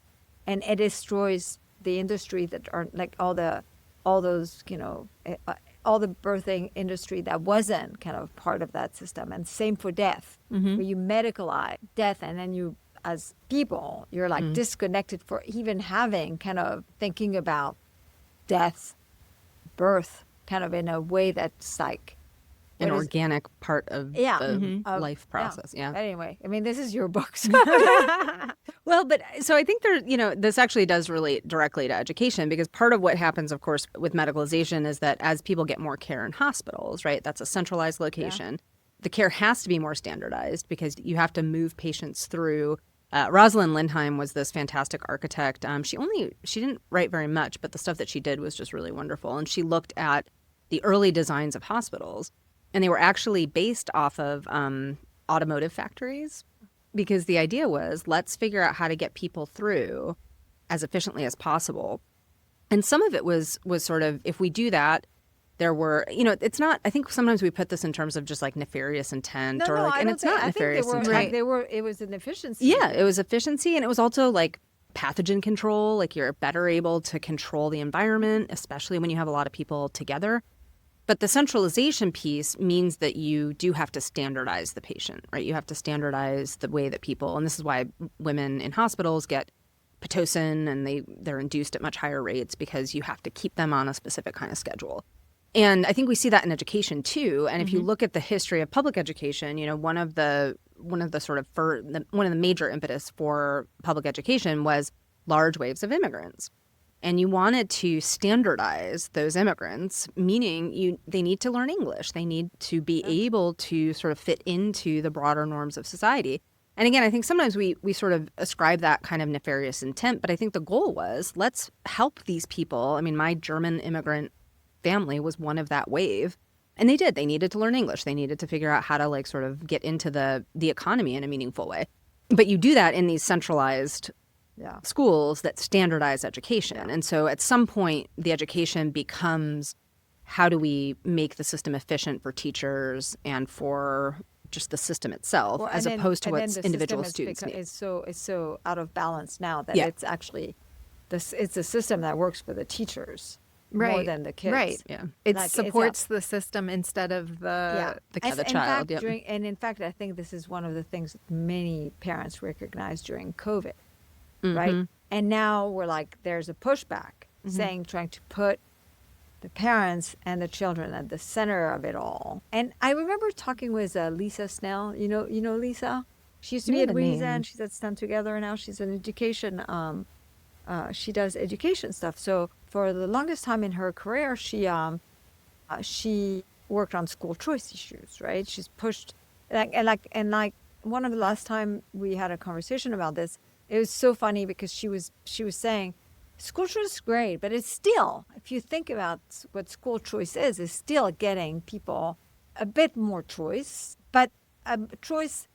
and it destroys the industry that are like all those, you know, all the birthing industry that wasn't kind of part of that system. And same for death, where you medicalize death, and then you, as people, you're like disconnected for even having kind of thinking about death, birth, kind of in a way that's like an organic part of the life process. Yeah. But anyway, I mean, this is your book. So. Well, but so I think there, you know, this actually does relate directly to education, because part of what happens, of course, with medicalization is that as people get more care in hospitals, right, that's a centralized location. The care has to be more standardized because you have to move patients through. Rosalind Lindheim was this fantastic architect. She didn't write very much, but the stuff that she did was just really wonderful. And she looked at the early designs of hospitals, and they were actually based off of automotive factories, because the idea was, let's figure out how to get people through as efficiently as possible. And some of it was sort of, if we do that, there were, you know, it's not, I think sometimes we put this in terms of just like nefarious intent and it's not nefarious intent. It was an efficiency. Yeah, it was efficiency. And it was also like pathogen control. Like you're better able to control the environment, especially when you have a lot of people together. But the centralization piece means that you do have to standardize the patient, right? You have to standardize the way that people, and this is why women in hospitals get Pitocin and they're induced at much higher rates, because you have to keep them on a specific kind of schedule. And I think we see that in education too. And if you look at the history of public education, you know, one of the major impetus for public education was large waves of immigrants. And you wanted to standardize those immigrants, meaning they need to learn English. They need to be able to sort of fit into the broader norms of society. And again, I think sometimes we sort of ascribe that kind of nefarious intent, but I think the goal was, let's help these people. I mean, my German immigrant family was one of that wave. And they did. They needed to learn English. They needed to figure out how to like sort of get into the economy in a meaningful way. But you do that in these centralized Yeah. schools that standardize education. And so at some point, the education becomes, how do we make the system efficient for teachers and for just the system itself, Well, as opposed to what individual students need. It's so out of balance now that Yeah. it's actually it's a system that works for the teachers more Right. than the kids. Right. Yeah. It Like, it's supports the system instead of Yeah. the The In child. fact, Yep. in fact, I think this is one of the things that many parents recognized during COVID, Mm-hmm. right? And now we're like, there's a pushback trying to put the parents and the children at the center of it all. And I remember talking with Lisa Snell. You know Lisa? She used to be Know at the Weeza, name. and she's at Stand Together now. She's an education. She does education stuff. So for the longest time in her career, she worked on school choice issues. Right? She's pushed like one of the last time we had a conversation about this. It was so funny because she was saying school choice is great, but it's still, if you think about what school choice is still getting people a bit more choice, but a choice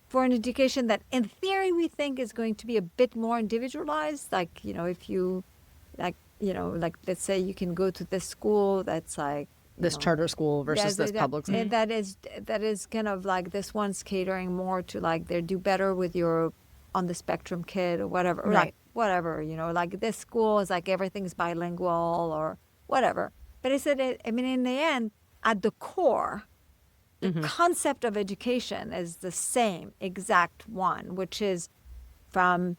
for an education that in theory we think is going to be a bit more individualized. Like, if you, like let's say you can go to this school that's like, This charter school versus this public school. and that is kind of like this one's catering more to like they do better with your on the spectrum kid or whatever. Or Right. like whatever, like this school is like everything's bilingual or whatever. But I said, I mean, in the end, at the core, the concept of education is the same exact one, which is from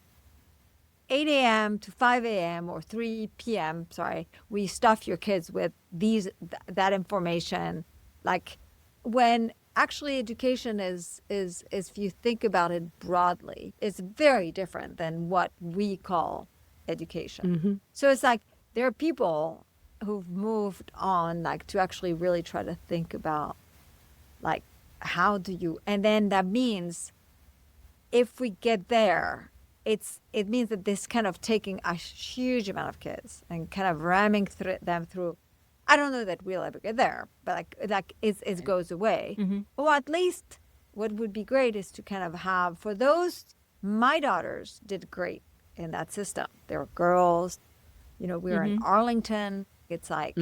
8 a.m. to 5 a.m. or 3 p.m. Sorry, we stuff your kids with that information. Like when actually education is if you think about it broadly, it's very different than what we call education. So it's like there are people who've moved on like to actually really try to think about like how do you, and then that means if we get there, it means that this kind of taking a huge amount of kids and kind of ramming them through. I don't know that we'll ever get there, but like it goes away. Or at least what would be great is to kind of have, for those, my daughters did great in that system. They were girls, we were in Arlington. It's like,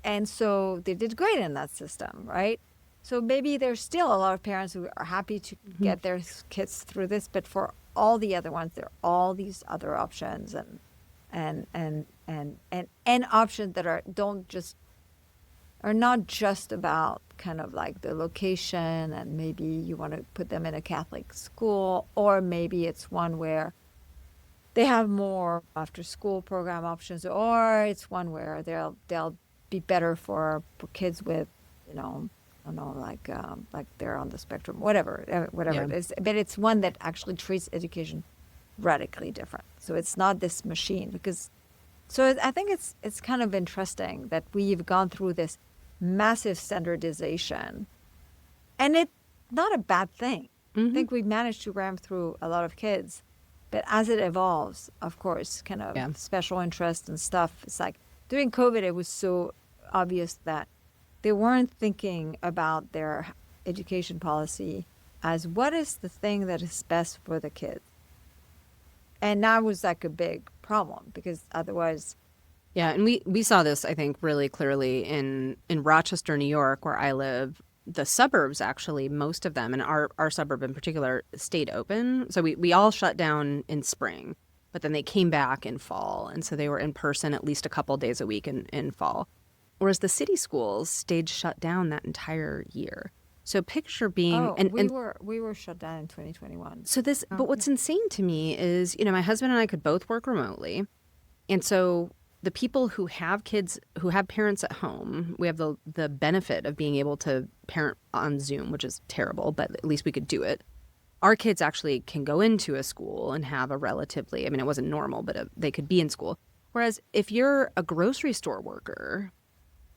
and so they did great in that system, right? So maybe there's still a lot of parents who are happy to get their kids through this, but for all the other ones, there are all these other options and options that are not just about kind of like the location, and maybe you want to put them in a Catholic school, or maybe it's one where they have more after school program options, or it's one where they'll be better for kids with, I don't know, like they're on the spectrum, whatever Yeah. it is. But it's one that actually treats education radically different. So it's not this machine so I think it's kind of interesting that we've gone through this massive standardization, and it's not a bad thing. I think we've managed to ram through a lot of kids, but as it evolves, of course, kind of Yeah. special interest and stuff. It's like during COVID, it was so obvious that they weren't thinking about their education policy as what is the thing that is best for the kids. And that was like a big problem because otherwise, Yeah, and we saw this, I think, really clearly in Rochester, New York, where I live. The suburbs, actually, most of them, and our suburb in particular, stayed open. So we all shut down in spring, but then they came back in fall. And so they were in person at least a couple days a week in fall. Whereas the city schools stayed shut down that entire year. So picture being we were shut down in 2021. so this, but what's insane to me is, my husband and I could both work remotely. And so the people who have kids, who have parents at home, we have the benefit of being able to parent on Zoom, which is terrible, but at least we could do it. Our kids actually can go into a school and have a relatively, it wasn't normal, but they could be in school. Whereas if you're a grocery store worker,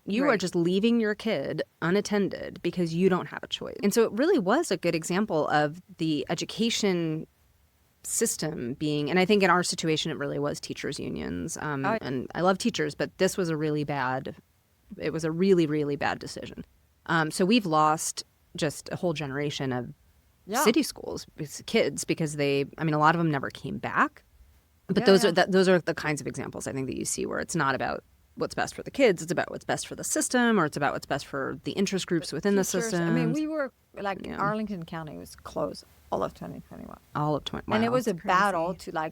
You are just leaving your kid unattended because you don't have a choice. And so it really was a good example of the education system being, and I think in our situation it really was teachers unions. And I love teachers, but this was it was a really, really bad decision. So we've lost just a whole generation of city schools, kids, because a lot of them never came back. But those are the kinds of examples I think that you see where it's not about what's best for the kids, it's about what's best for the system, or it's about what's best for the interest groups within the system. I mean, we were like Arlington County was closed all of 2021. All of 20. Wow, and it was a battle to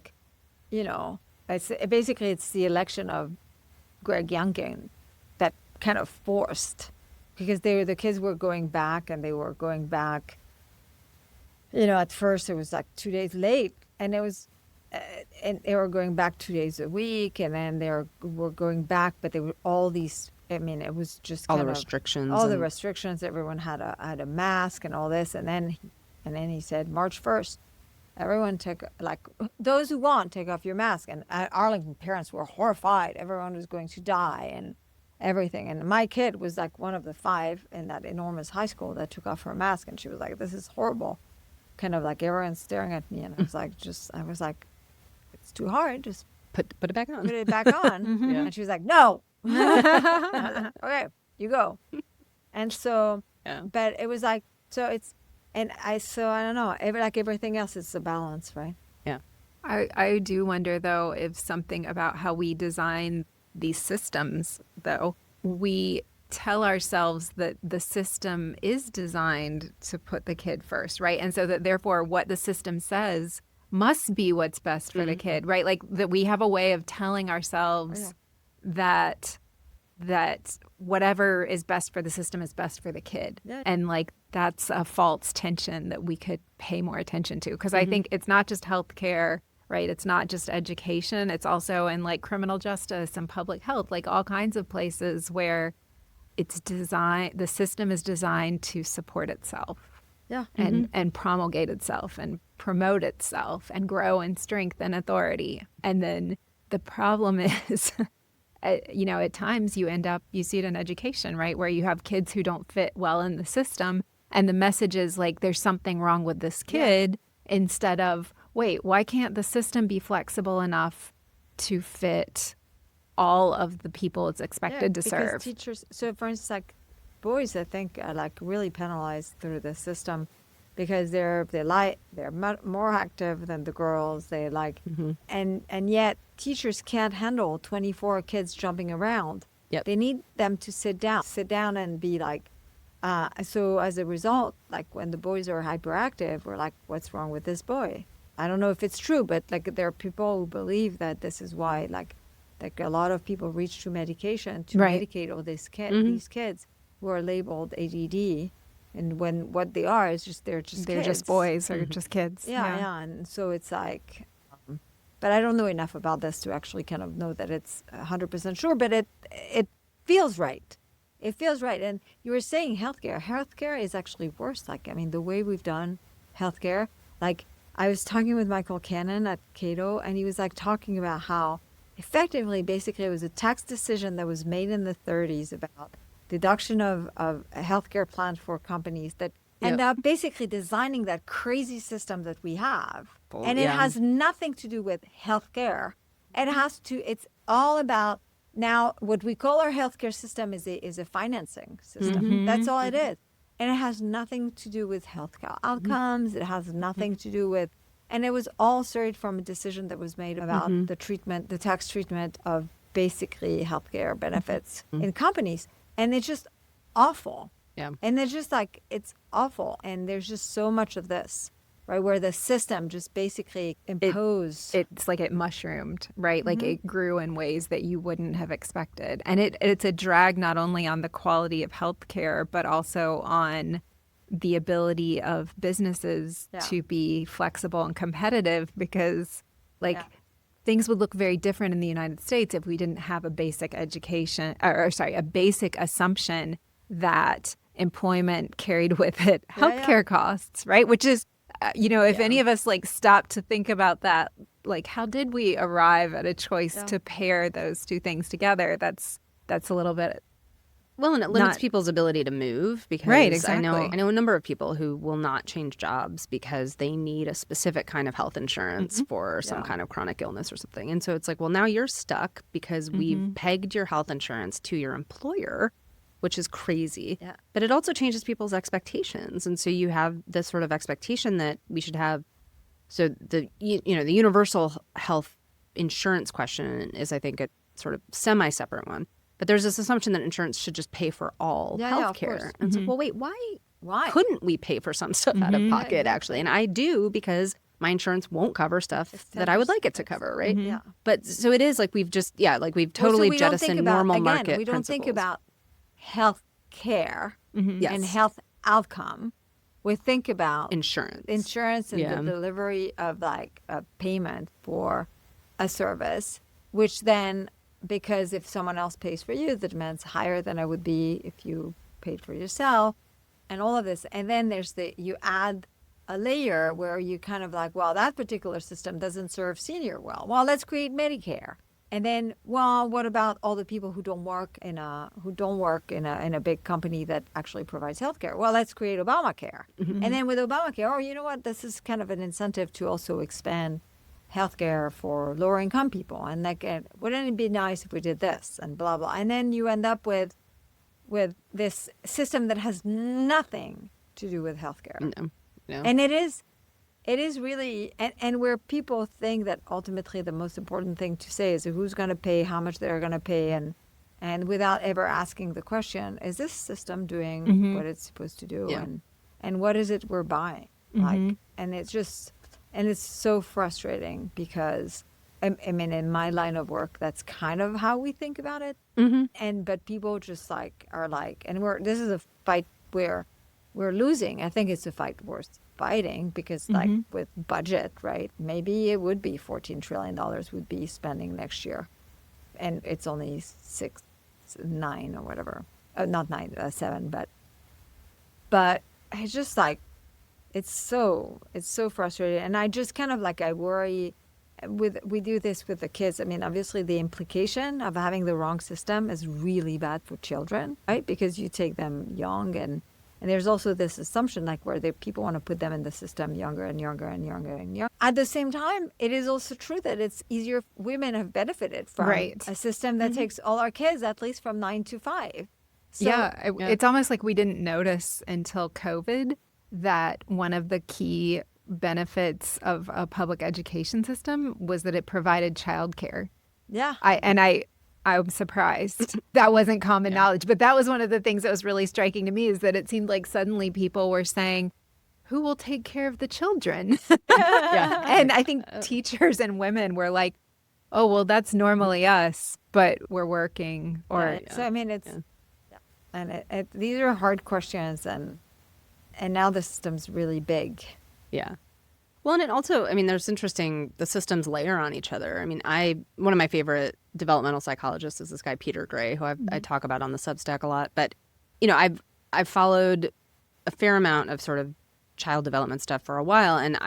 it's the election of Greg Youngkin that kind of forced, because the kids were going back, and they were going back. At first it was like 2 days late, and it was. And they were going back 2 days a week, and then were going back, but there were all these. I mean, it was just all the restrictions. The restrictions. Everyone had a mask and all this, and then he said March 1st, everyone those who want, take off your mask. And Arlington parents were horrified. Everyone was going to die and everything. And my kid was like one of the 5 in that enormous high school that took off her mask, and she was like, "This is horrible." Kind of like everyone staring at me, and I was like. It's too hard. Just put it back on. Put it back on. And she was like, "No." Okay, you go. And so, but it was like, so it's, and I don't know. Like everything else, it's a balance, right? Yeah. I do wonder, though, if something about how we design these systems, though, we tell ourselves that the system is designed to put the kid first, right? And so that therefore what the system says must be what's best for the kid, right? Like that we have a way of telling ourselves that whatever is best for the system is best for the kid. Yeah. And like that's a false tension that we could pay more attention to. Because I think it's not just healthcare, right? It's not just education. It's also in like criminal justice and public health, like all kinds of places where the system is designed to support itself. Yeah. And promulgate itself and promote itself and grow in strength and authority. And then the problem is, at times you see it in education, right? Where you have kids who don't fit well in the system. And the message is like, there's something wrong with this kid, instead of, wait, why can't the system be flexible enough to fit all of the people it's expected to serve? Because teachers, so for instance, like, boys, I think, are like really penalized through the system because they're more active than the girls. They like, and yet teachers can't handle 24 kids jumping around. Yep. They need them to sit down and be like. So as a result, like when the boys are hyperactive, we're like, what's wrong with this boy? I don't know if it's true, but like there are people who believe that this is why like a lot of people reach to medication to medicate all these kids who are labeled ADD, and when what they are is they're kids. Just boys or just kids. Yeah. And so it's like, but I don't know enough about this to actually kind of know that it's 100% sure. But it feels right. It feels right. And you were saying healthcare. Healthcare is actually worse. Like the way we've done healthcare. Like I was talking with Michael Cannon at Cato, and he was like talking about how effectively, basically, it was a tax decision that was made in the 30s about deduction of healthcare plans for companies that end up basically designing that crazy system that we have. And it has nothing to do with healthcare. It's all about now what we call our healthcare system is a financing system. That's all it is. And it has nothing to do with healthcare outcomes. It has nothing to do with, and it was all started from a decision that was made about the tax treatment of basically healthcare benefits in companies. And it's just awful. Yeah. And it's just like, it's awful. And there's just so much of this, right? Where the system just basically imposed. It's like it mushroomed, right? Like it grew in ways that you wouldn't have expected. And it's a drag not only on the quality of healthcare, but also on the ability of businesses to be flexible and competitive, because things would look very different in the United States if we didn't have a basic a basic assumption that employment carried with it healthcare costs, right? Which is, if any of us like stop to think about that, like how did we arrive at a choice to pair those two things together? That's a little bit Well, and it limits Not people's ability to move because right, I exactly. know a number of people who will not change jobs because they need a specific kind of health insurance for some Yeah. kind of chronic illness or something. And so it's like, well, now you're stuck because we've pegged your health insurance to your employer, which is crazy. Yeah. But it also changes people's expectations. And so you have this sort of expectation that we should have. So the the universal health insurance question is, I think, a sort of semi-separate one. But there's this assumption that insurance should just pay for all Yeah, yeah, health of course. care. And it's like, well, wait, why Why? couldn't we pay for some stuff out of pocket, actually? And I do because my insurance won't cover stuff It's that I would 10%. like it to cover, right? Yeah. But so it is like we've just, like we've Well, so totally we don't think jettisoned about, normal again, market we don't think principles. about health care Yes. and health outcome. We think about Insurance. and Yeah. the delivery of like a payment for a service, which then, because if someone else pays for you, the demand's higher than it would be if you paid for yourself, and all of this. And then you add a layer where you kind of like, well, that particular system doesn't serve senior well. Well, let's create Medicare. And then, well, what about all the people who don't work in a big company that actually provides healthcare? Well, let's create Obamacare. And then with Obamacare, oh, you know what? This is kind of an incentive to also expand healthcare for lower income people. And like, wouldn't it be nice if we did this and blah blah? And then you end up with this system that has nothing to do with healthcare. No. No. And it is really, and where people think that ultimately the most important thing to say is who's going to pay, how much they're going to pay, and without ever asking the question, is this system doing what it's supposed to do? Yeah. And what is it we're buying? Like, and it's so frustrating because, I mean, in my line of work, that's kind of how we think about it. But people just are like, and this is a fight where we're losing. I think it's a fight worth fighting because like with budget, right? Maybe it would be $14 trillion would be spending next year. And it's only 9 or whatever. Not 9, 7, but it's just like, it's so frustrating. And I just kind of like, I worry we do this with the kids. I mean, obviously the implication of having the wrong system is really bad for children, right? Because you take them young and there's also this assumption like where people want to put them in the system younger and younger and younger and younger. At the same time, it is also true that it's easier. Women have benefited from a system that takes all our kids at least from 9 to 5. So, It's almost like we didn't notice until COVID that one of the key benefits of a public education system was that it provided childcare. Yeah. I'm surprised. That wasn't common knowledge. But that was one of the things that was really striking to me is that it seemed like suddenly people were saying, who will take care of the children? And I think teachers and women were like, oh, well, that's normally us, but we're working. So, I mean, it's, and these are hard questions and now the system's really big. Yeah. Well, and it also, I mean, there's the systems layer on each other. I mean, one of my favorite developmental psychologists is this guy, Peter Gray, who I talk about on the Substack a lot. But, I've followed a fair amount of sort of child development stuff for a while. And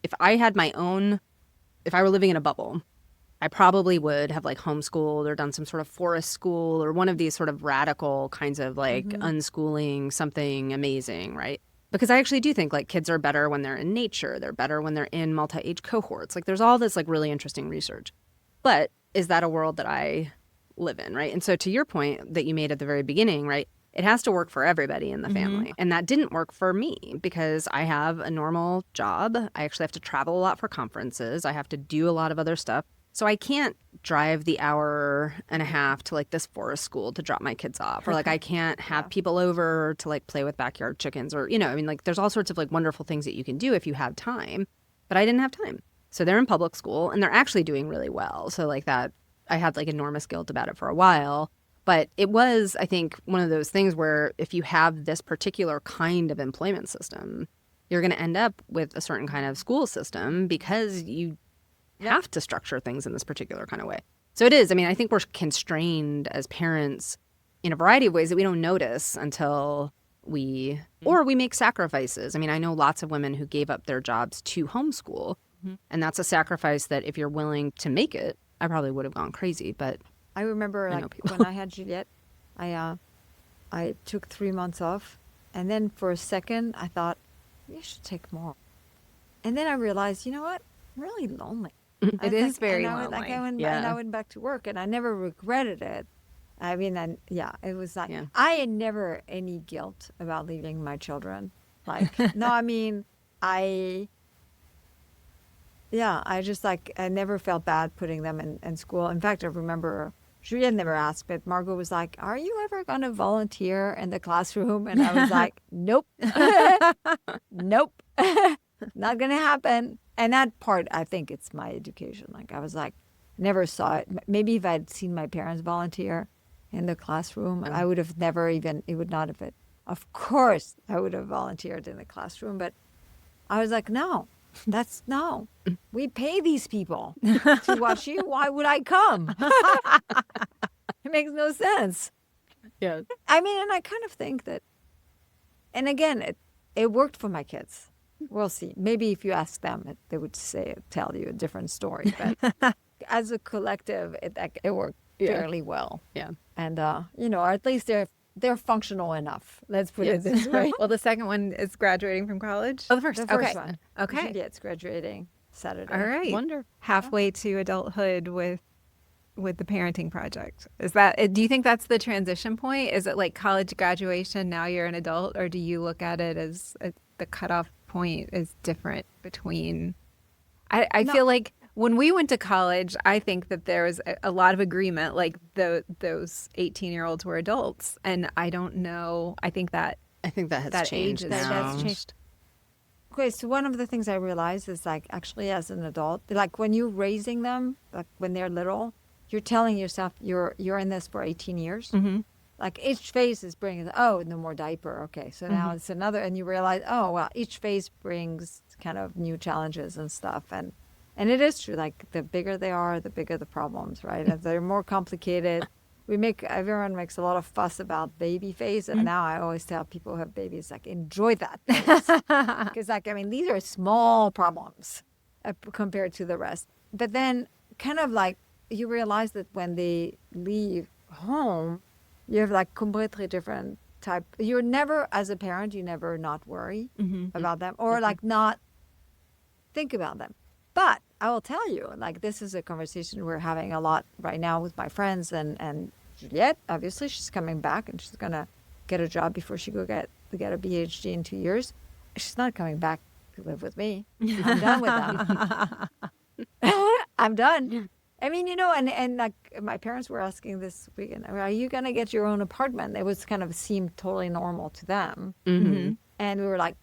if I were living in a bubble, I probably would have like homeschooled or done some sort of forest school or one of these sort of radical kinds of like unschooling something amazing, right? Because I actually do think like kids are better when they're in nature. They're better when they're in multi-age cohorts. Like there's all this like really interesting research. But is that a world that I live in, right? And so to your point that you made at the very beginning, right? It has to work for everybody in the family. And that didn't work for me because I have a normal job. I actually have to travel a lot for conferences. I have to do a lot of other stuff. So I can't drive the hour and a half to like this forest school to drop my kids off. Or like I can't have people over to like play with backyard chickens or, I mean, like there's all sorts of like wonderful things that you can do if you have time. But I didn't have time. So they're in public school and they're actually doing really well. So like that, I had like enormous guilt about it for a while. But it was, I think, one of those things where if you have this particular kind of employment system, you're going to end up with a certain kind of school system because you have to structure things in this particular kind of way. So it is. I mean, I think we're constrained as parents in a variety of ways that we don't notice until we make sacrifices. I mean, I know lots of women who gave up their jobs to homeschool. And that's a sacrifice that if you're willing to make it, I probably would have gone crazy. But I remember I know like people. when I had Juliette, I I took 3 months off. And then for a second, I thought, you should take more. And then I realized, you know what? I'm really lonely. I It was is very and I went, lonely. and Yeah. I went back to work, and I never regretted it. I mean, it was like, Yeah. I had never any guilt about leaving my children. Like, no, I mean, I just like, I never felt bad putting them in school. In fact, I remember Juliette never asked, but Margot was like, are you ever going to volunteer in the classroom? And I was like, nope, nope, not going to happen. And that part, I think it's my education. Like, I was like, never saw it. Maybe if I'd seen my parents volunteer in the classroom, I would have never even, it would not have it. Of course, I would have volunteered in the classroom, but I was like, no, no. We pay these people to watch you. Why would I come? It makes no sense. Yeah. I mean, and I kind of think that, and again, it worked for my kids. We'll see. Maybe if you ask them, they would tell you a different story. But as a collective, it worked fairly well. Yeah. And at least they're functional enough. Let's put it this way. Well, the second one is graduating from college. Oh, the first. The first Okay. one. Okay. Juliet's graduating Saturday. All right. Wonder. Halfway to adulthood with the parenting project. Is that, do you think that's the transition point? Is it like college graduation, now you're an adult, or do you look at it as the cutoff point is different between? I No. feel like when we went to college, I think that there was a lot of agreement, like those 18-year-olds were adults. And I don't know. I think that I think that has that changed age now. That's changed. Okay, so one of the things I realized is like actually as an adult, like when you're raising them, like when they're little, you're telling yourself you're in this for 18 years. Mhm. Like each phase is bringing, oh, no more diaper. Okay, so now it's another, and you realize, oh, well, each phase brings kind of new challenges and stuff. And it is true, like the bigger they are, the bigger the problems, right? And they're more complicated. Everyone makes a lot of fuss about baby phase. And now I always tell people who have babies, like, enjoy that phase. Because, like, I mean, these are small problems compared to the rest. But then kind of like you realize that when they leave home, you have like completely different type. You're never, as a parent, you never not worry about them or like not think about them. But I will tell you, like, this is a conversation we're having a lot right now with my friends and Juliette. Obviously, she's coming back and she's gonna get a job before she get a PhD in 2 years. She's not coming back to live with me. I'm done with them. I'm done. I mean, and like my parents were asking this weekend, are you gonna get your own apartment? It was kind of seemed totally normal to them, and we were like,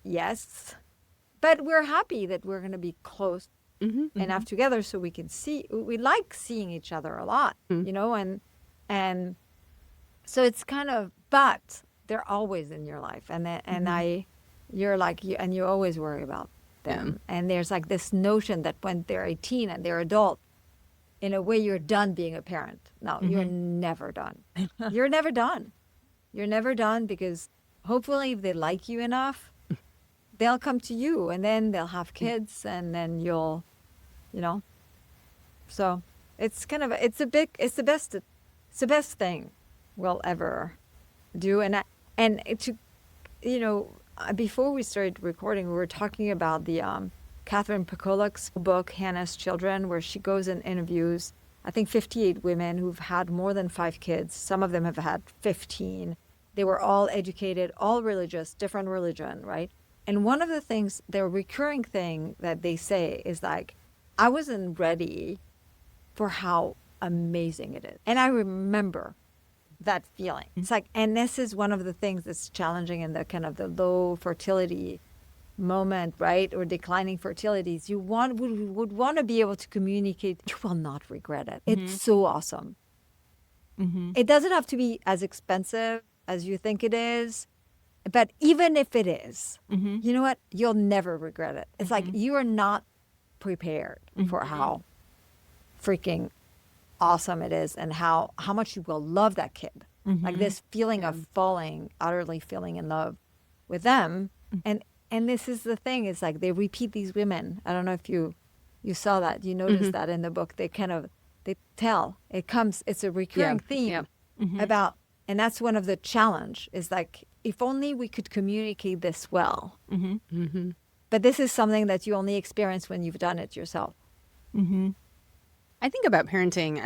yes. But we're happy that we're going to be close enough together so we can see. We like seeing each other a lot, and so it's kind of. But they're always in your life, you're like and you always worry about them. And there's like this notion that when they're 18 and they're adult, in a way, you're done being a parent. No, you're never done. You're never done. You're never done because hopefully, if they like you enough, they'll come to you and then they'll have kids and then you'll, So it's kind of, it's the best thing we'll ever do. Before we started recording, we were talking about the Catherine Pakolak's book, Hannah's Children, where she goes and interviews, I think, 58 women who've had more than 5 kids. Some of them have had 15. They were all educated, all religious, different religion, right? And one of the things, the recurring thing that they say is like, I wasn't ready for how amazing it is. And I remember that feeling. It's like, and this is one of the things that's challenging in the kind of the low fertility moment, right? Or declining fertilities. You would want to be able to communicate. You will not regret it. It's so awesome. It doesn't have to be as expensive as you think it is. But even if it is, you know what? You'll never regret it. It's like you are not prepared for how freaking awesome it is and how much you will love that kid. Like this feeling of utterly falling in love with them. And this is the thing. It's like they repeat these women. I don't know if you saw that. You noticed that in the book. They tell. It's a recurring theme about, And that's one of the challenge is like, if only we could communicate this well. Mm-hmm. But this is something that you only experience when you've done it yourself. I think about parenting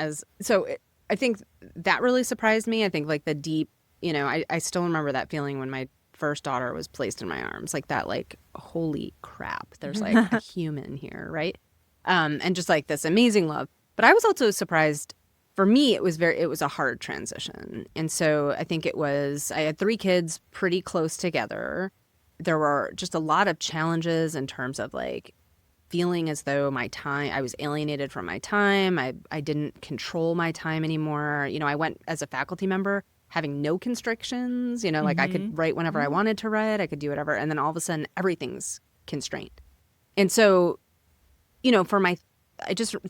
I think that really surprised me. I think like the deep, I still remember that feeling when my first daughter was placed in my arms, like that, like, holy crap, there's like a human here, right? And just like this amazing love. But I was also surprised. For me, it was a hard transition. And so I think I had 3 kids pretty close together. There were just a lot of challenges in terms of like feeling as though I was alienated from my time. I didn't control my time anymore. I went as a faculty member having no constrictions, like I could write whenever I wanted to write. I could do whatever. And then all of a sudden everything's constrained. And so,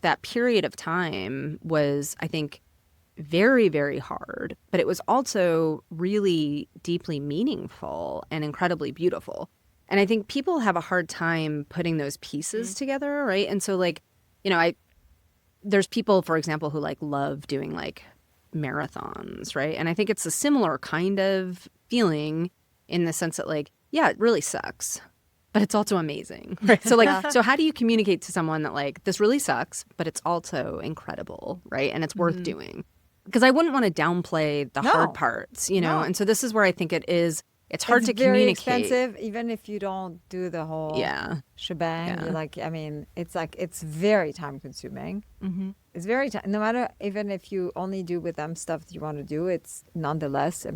that period of time was, I think, very, very hard, but it was also really deeply meaningful and incredibly beautiful. And I think people have a hard time putting those pieces together, right? And so, like, there's people, for example, who like love doing like marathons, right? And I think it's a similar kind of feeling in the sense that, like, yeah, it really sucks, but it's also amazing, right? So like, so how do you communicate to someone that like, this really sucks, but it's also incredible, right? And it's worth doing. Because I wouldn't want to downplay the hard parts, No. And so this is where I think it's hard to very communicate. expensive, even if you don't do the whole shebang. Yeah. You're like, it's very time consuming. It's very no matter, even if you only do with them stuff that you want to do, it's nonetheless,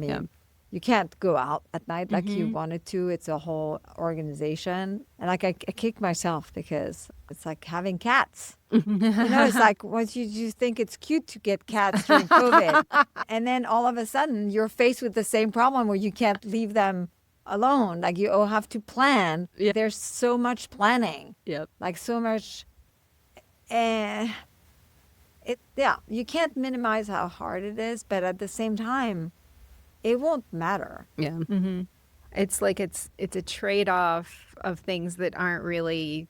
you can't go out at night like you wanted to. It's a whole organization. And like I kick myself because it's like having cats. It's like once you think it's cute to get cats during COVID. And then all of a sudden you're faced with the same problem where you can't leave them alone. Like you all have to plan. Yeah. There's so much planning. Yep. Like so much. You can't minimize how hard it is, but at the same time, it won't matter. Yeah. It's like it's a trade-off of things that aren't really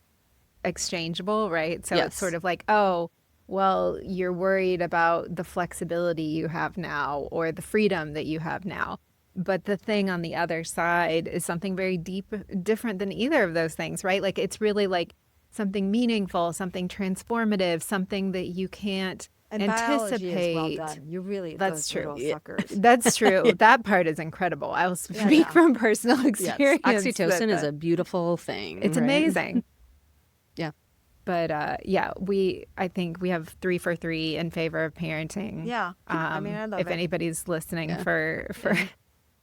exchangeable, right? So Yes. it's sort of like, oh, well, you're worried about the flexibility you have now or the freedom that you have now. But the thing on the other side is something very different than either of those things, right? Like it's really like something meaningful, something transformative, something that you can't And anticipate. biology is well done. You really, That's those true. little suckers. That's true. That part is incredible. I'll speak from personal experience. Yes. Oxytocin is a beautiful thing. It's right? amazing. Yeah. But I think we have 3 for 3 in favor of parenting. Yeah. I love if it. anybody's listening for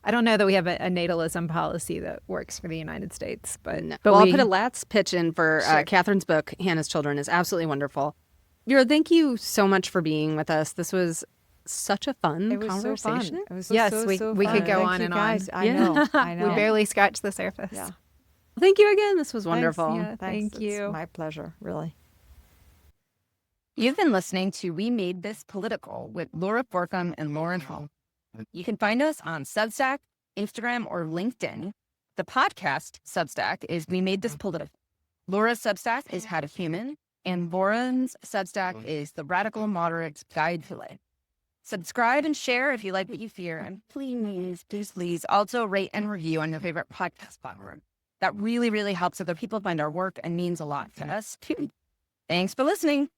I don't know that we have a natalism policy that works for the United States, but No. but Well, we, I'll put a last pitch in for Catherine's book, Hannah's Children, is absolutely wonderful. Vera, thank you so much for being with us. This was such a fun It was conversation. so fun. It was Yes, so we fun. could go Thank on you and guys. on. I know. I know. we barely scratched the surface. Yeah. Thank you again. This was wonderful. Yeah, Thanks. thank you. It's my pleasure, really. You've been listening to We Made This Political with Laura Borkham and Lauren Hall. You can find us on Substack, Instagram, or LinkedIn. The podcast Substack is We Made This Political. Laura's Substack is How to Human, and Lauren's Substack is The Radical Moderate's Guide to Life. Subscribe and share if you like what you hear, and please also rate and review on your favorite podcast platform. That really, really helps other people find our work and means a lot to us too. Thanks for listening.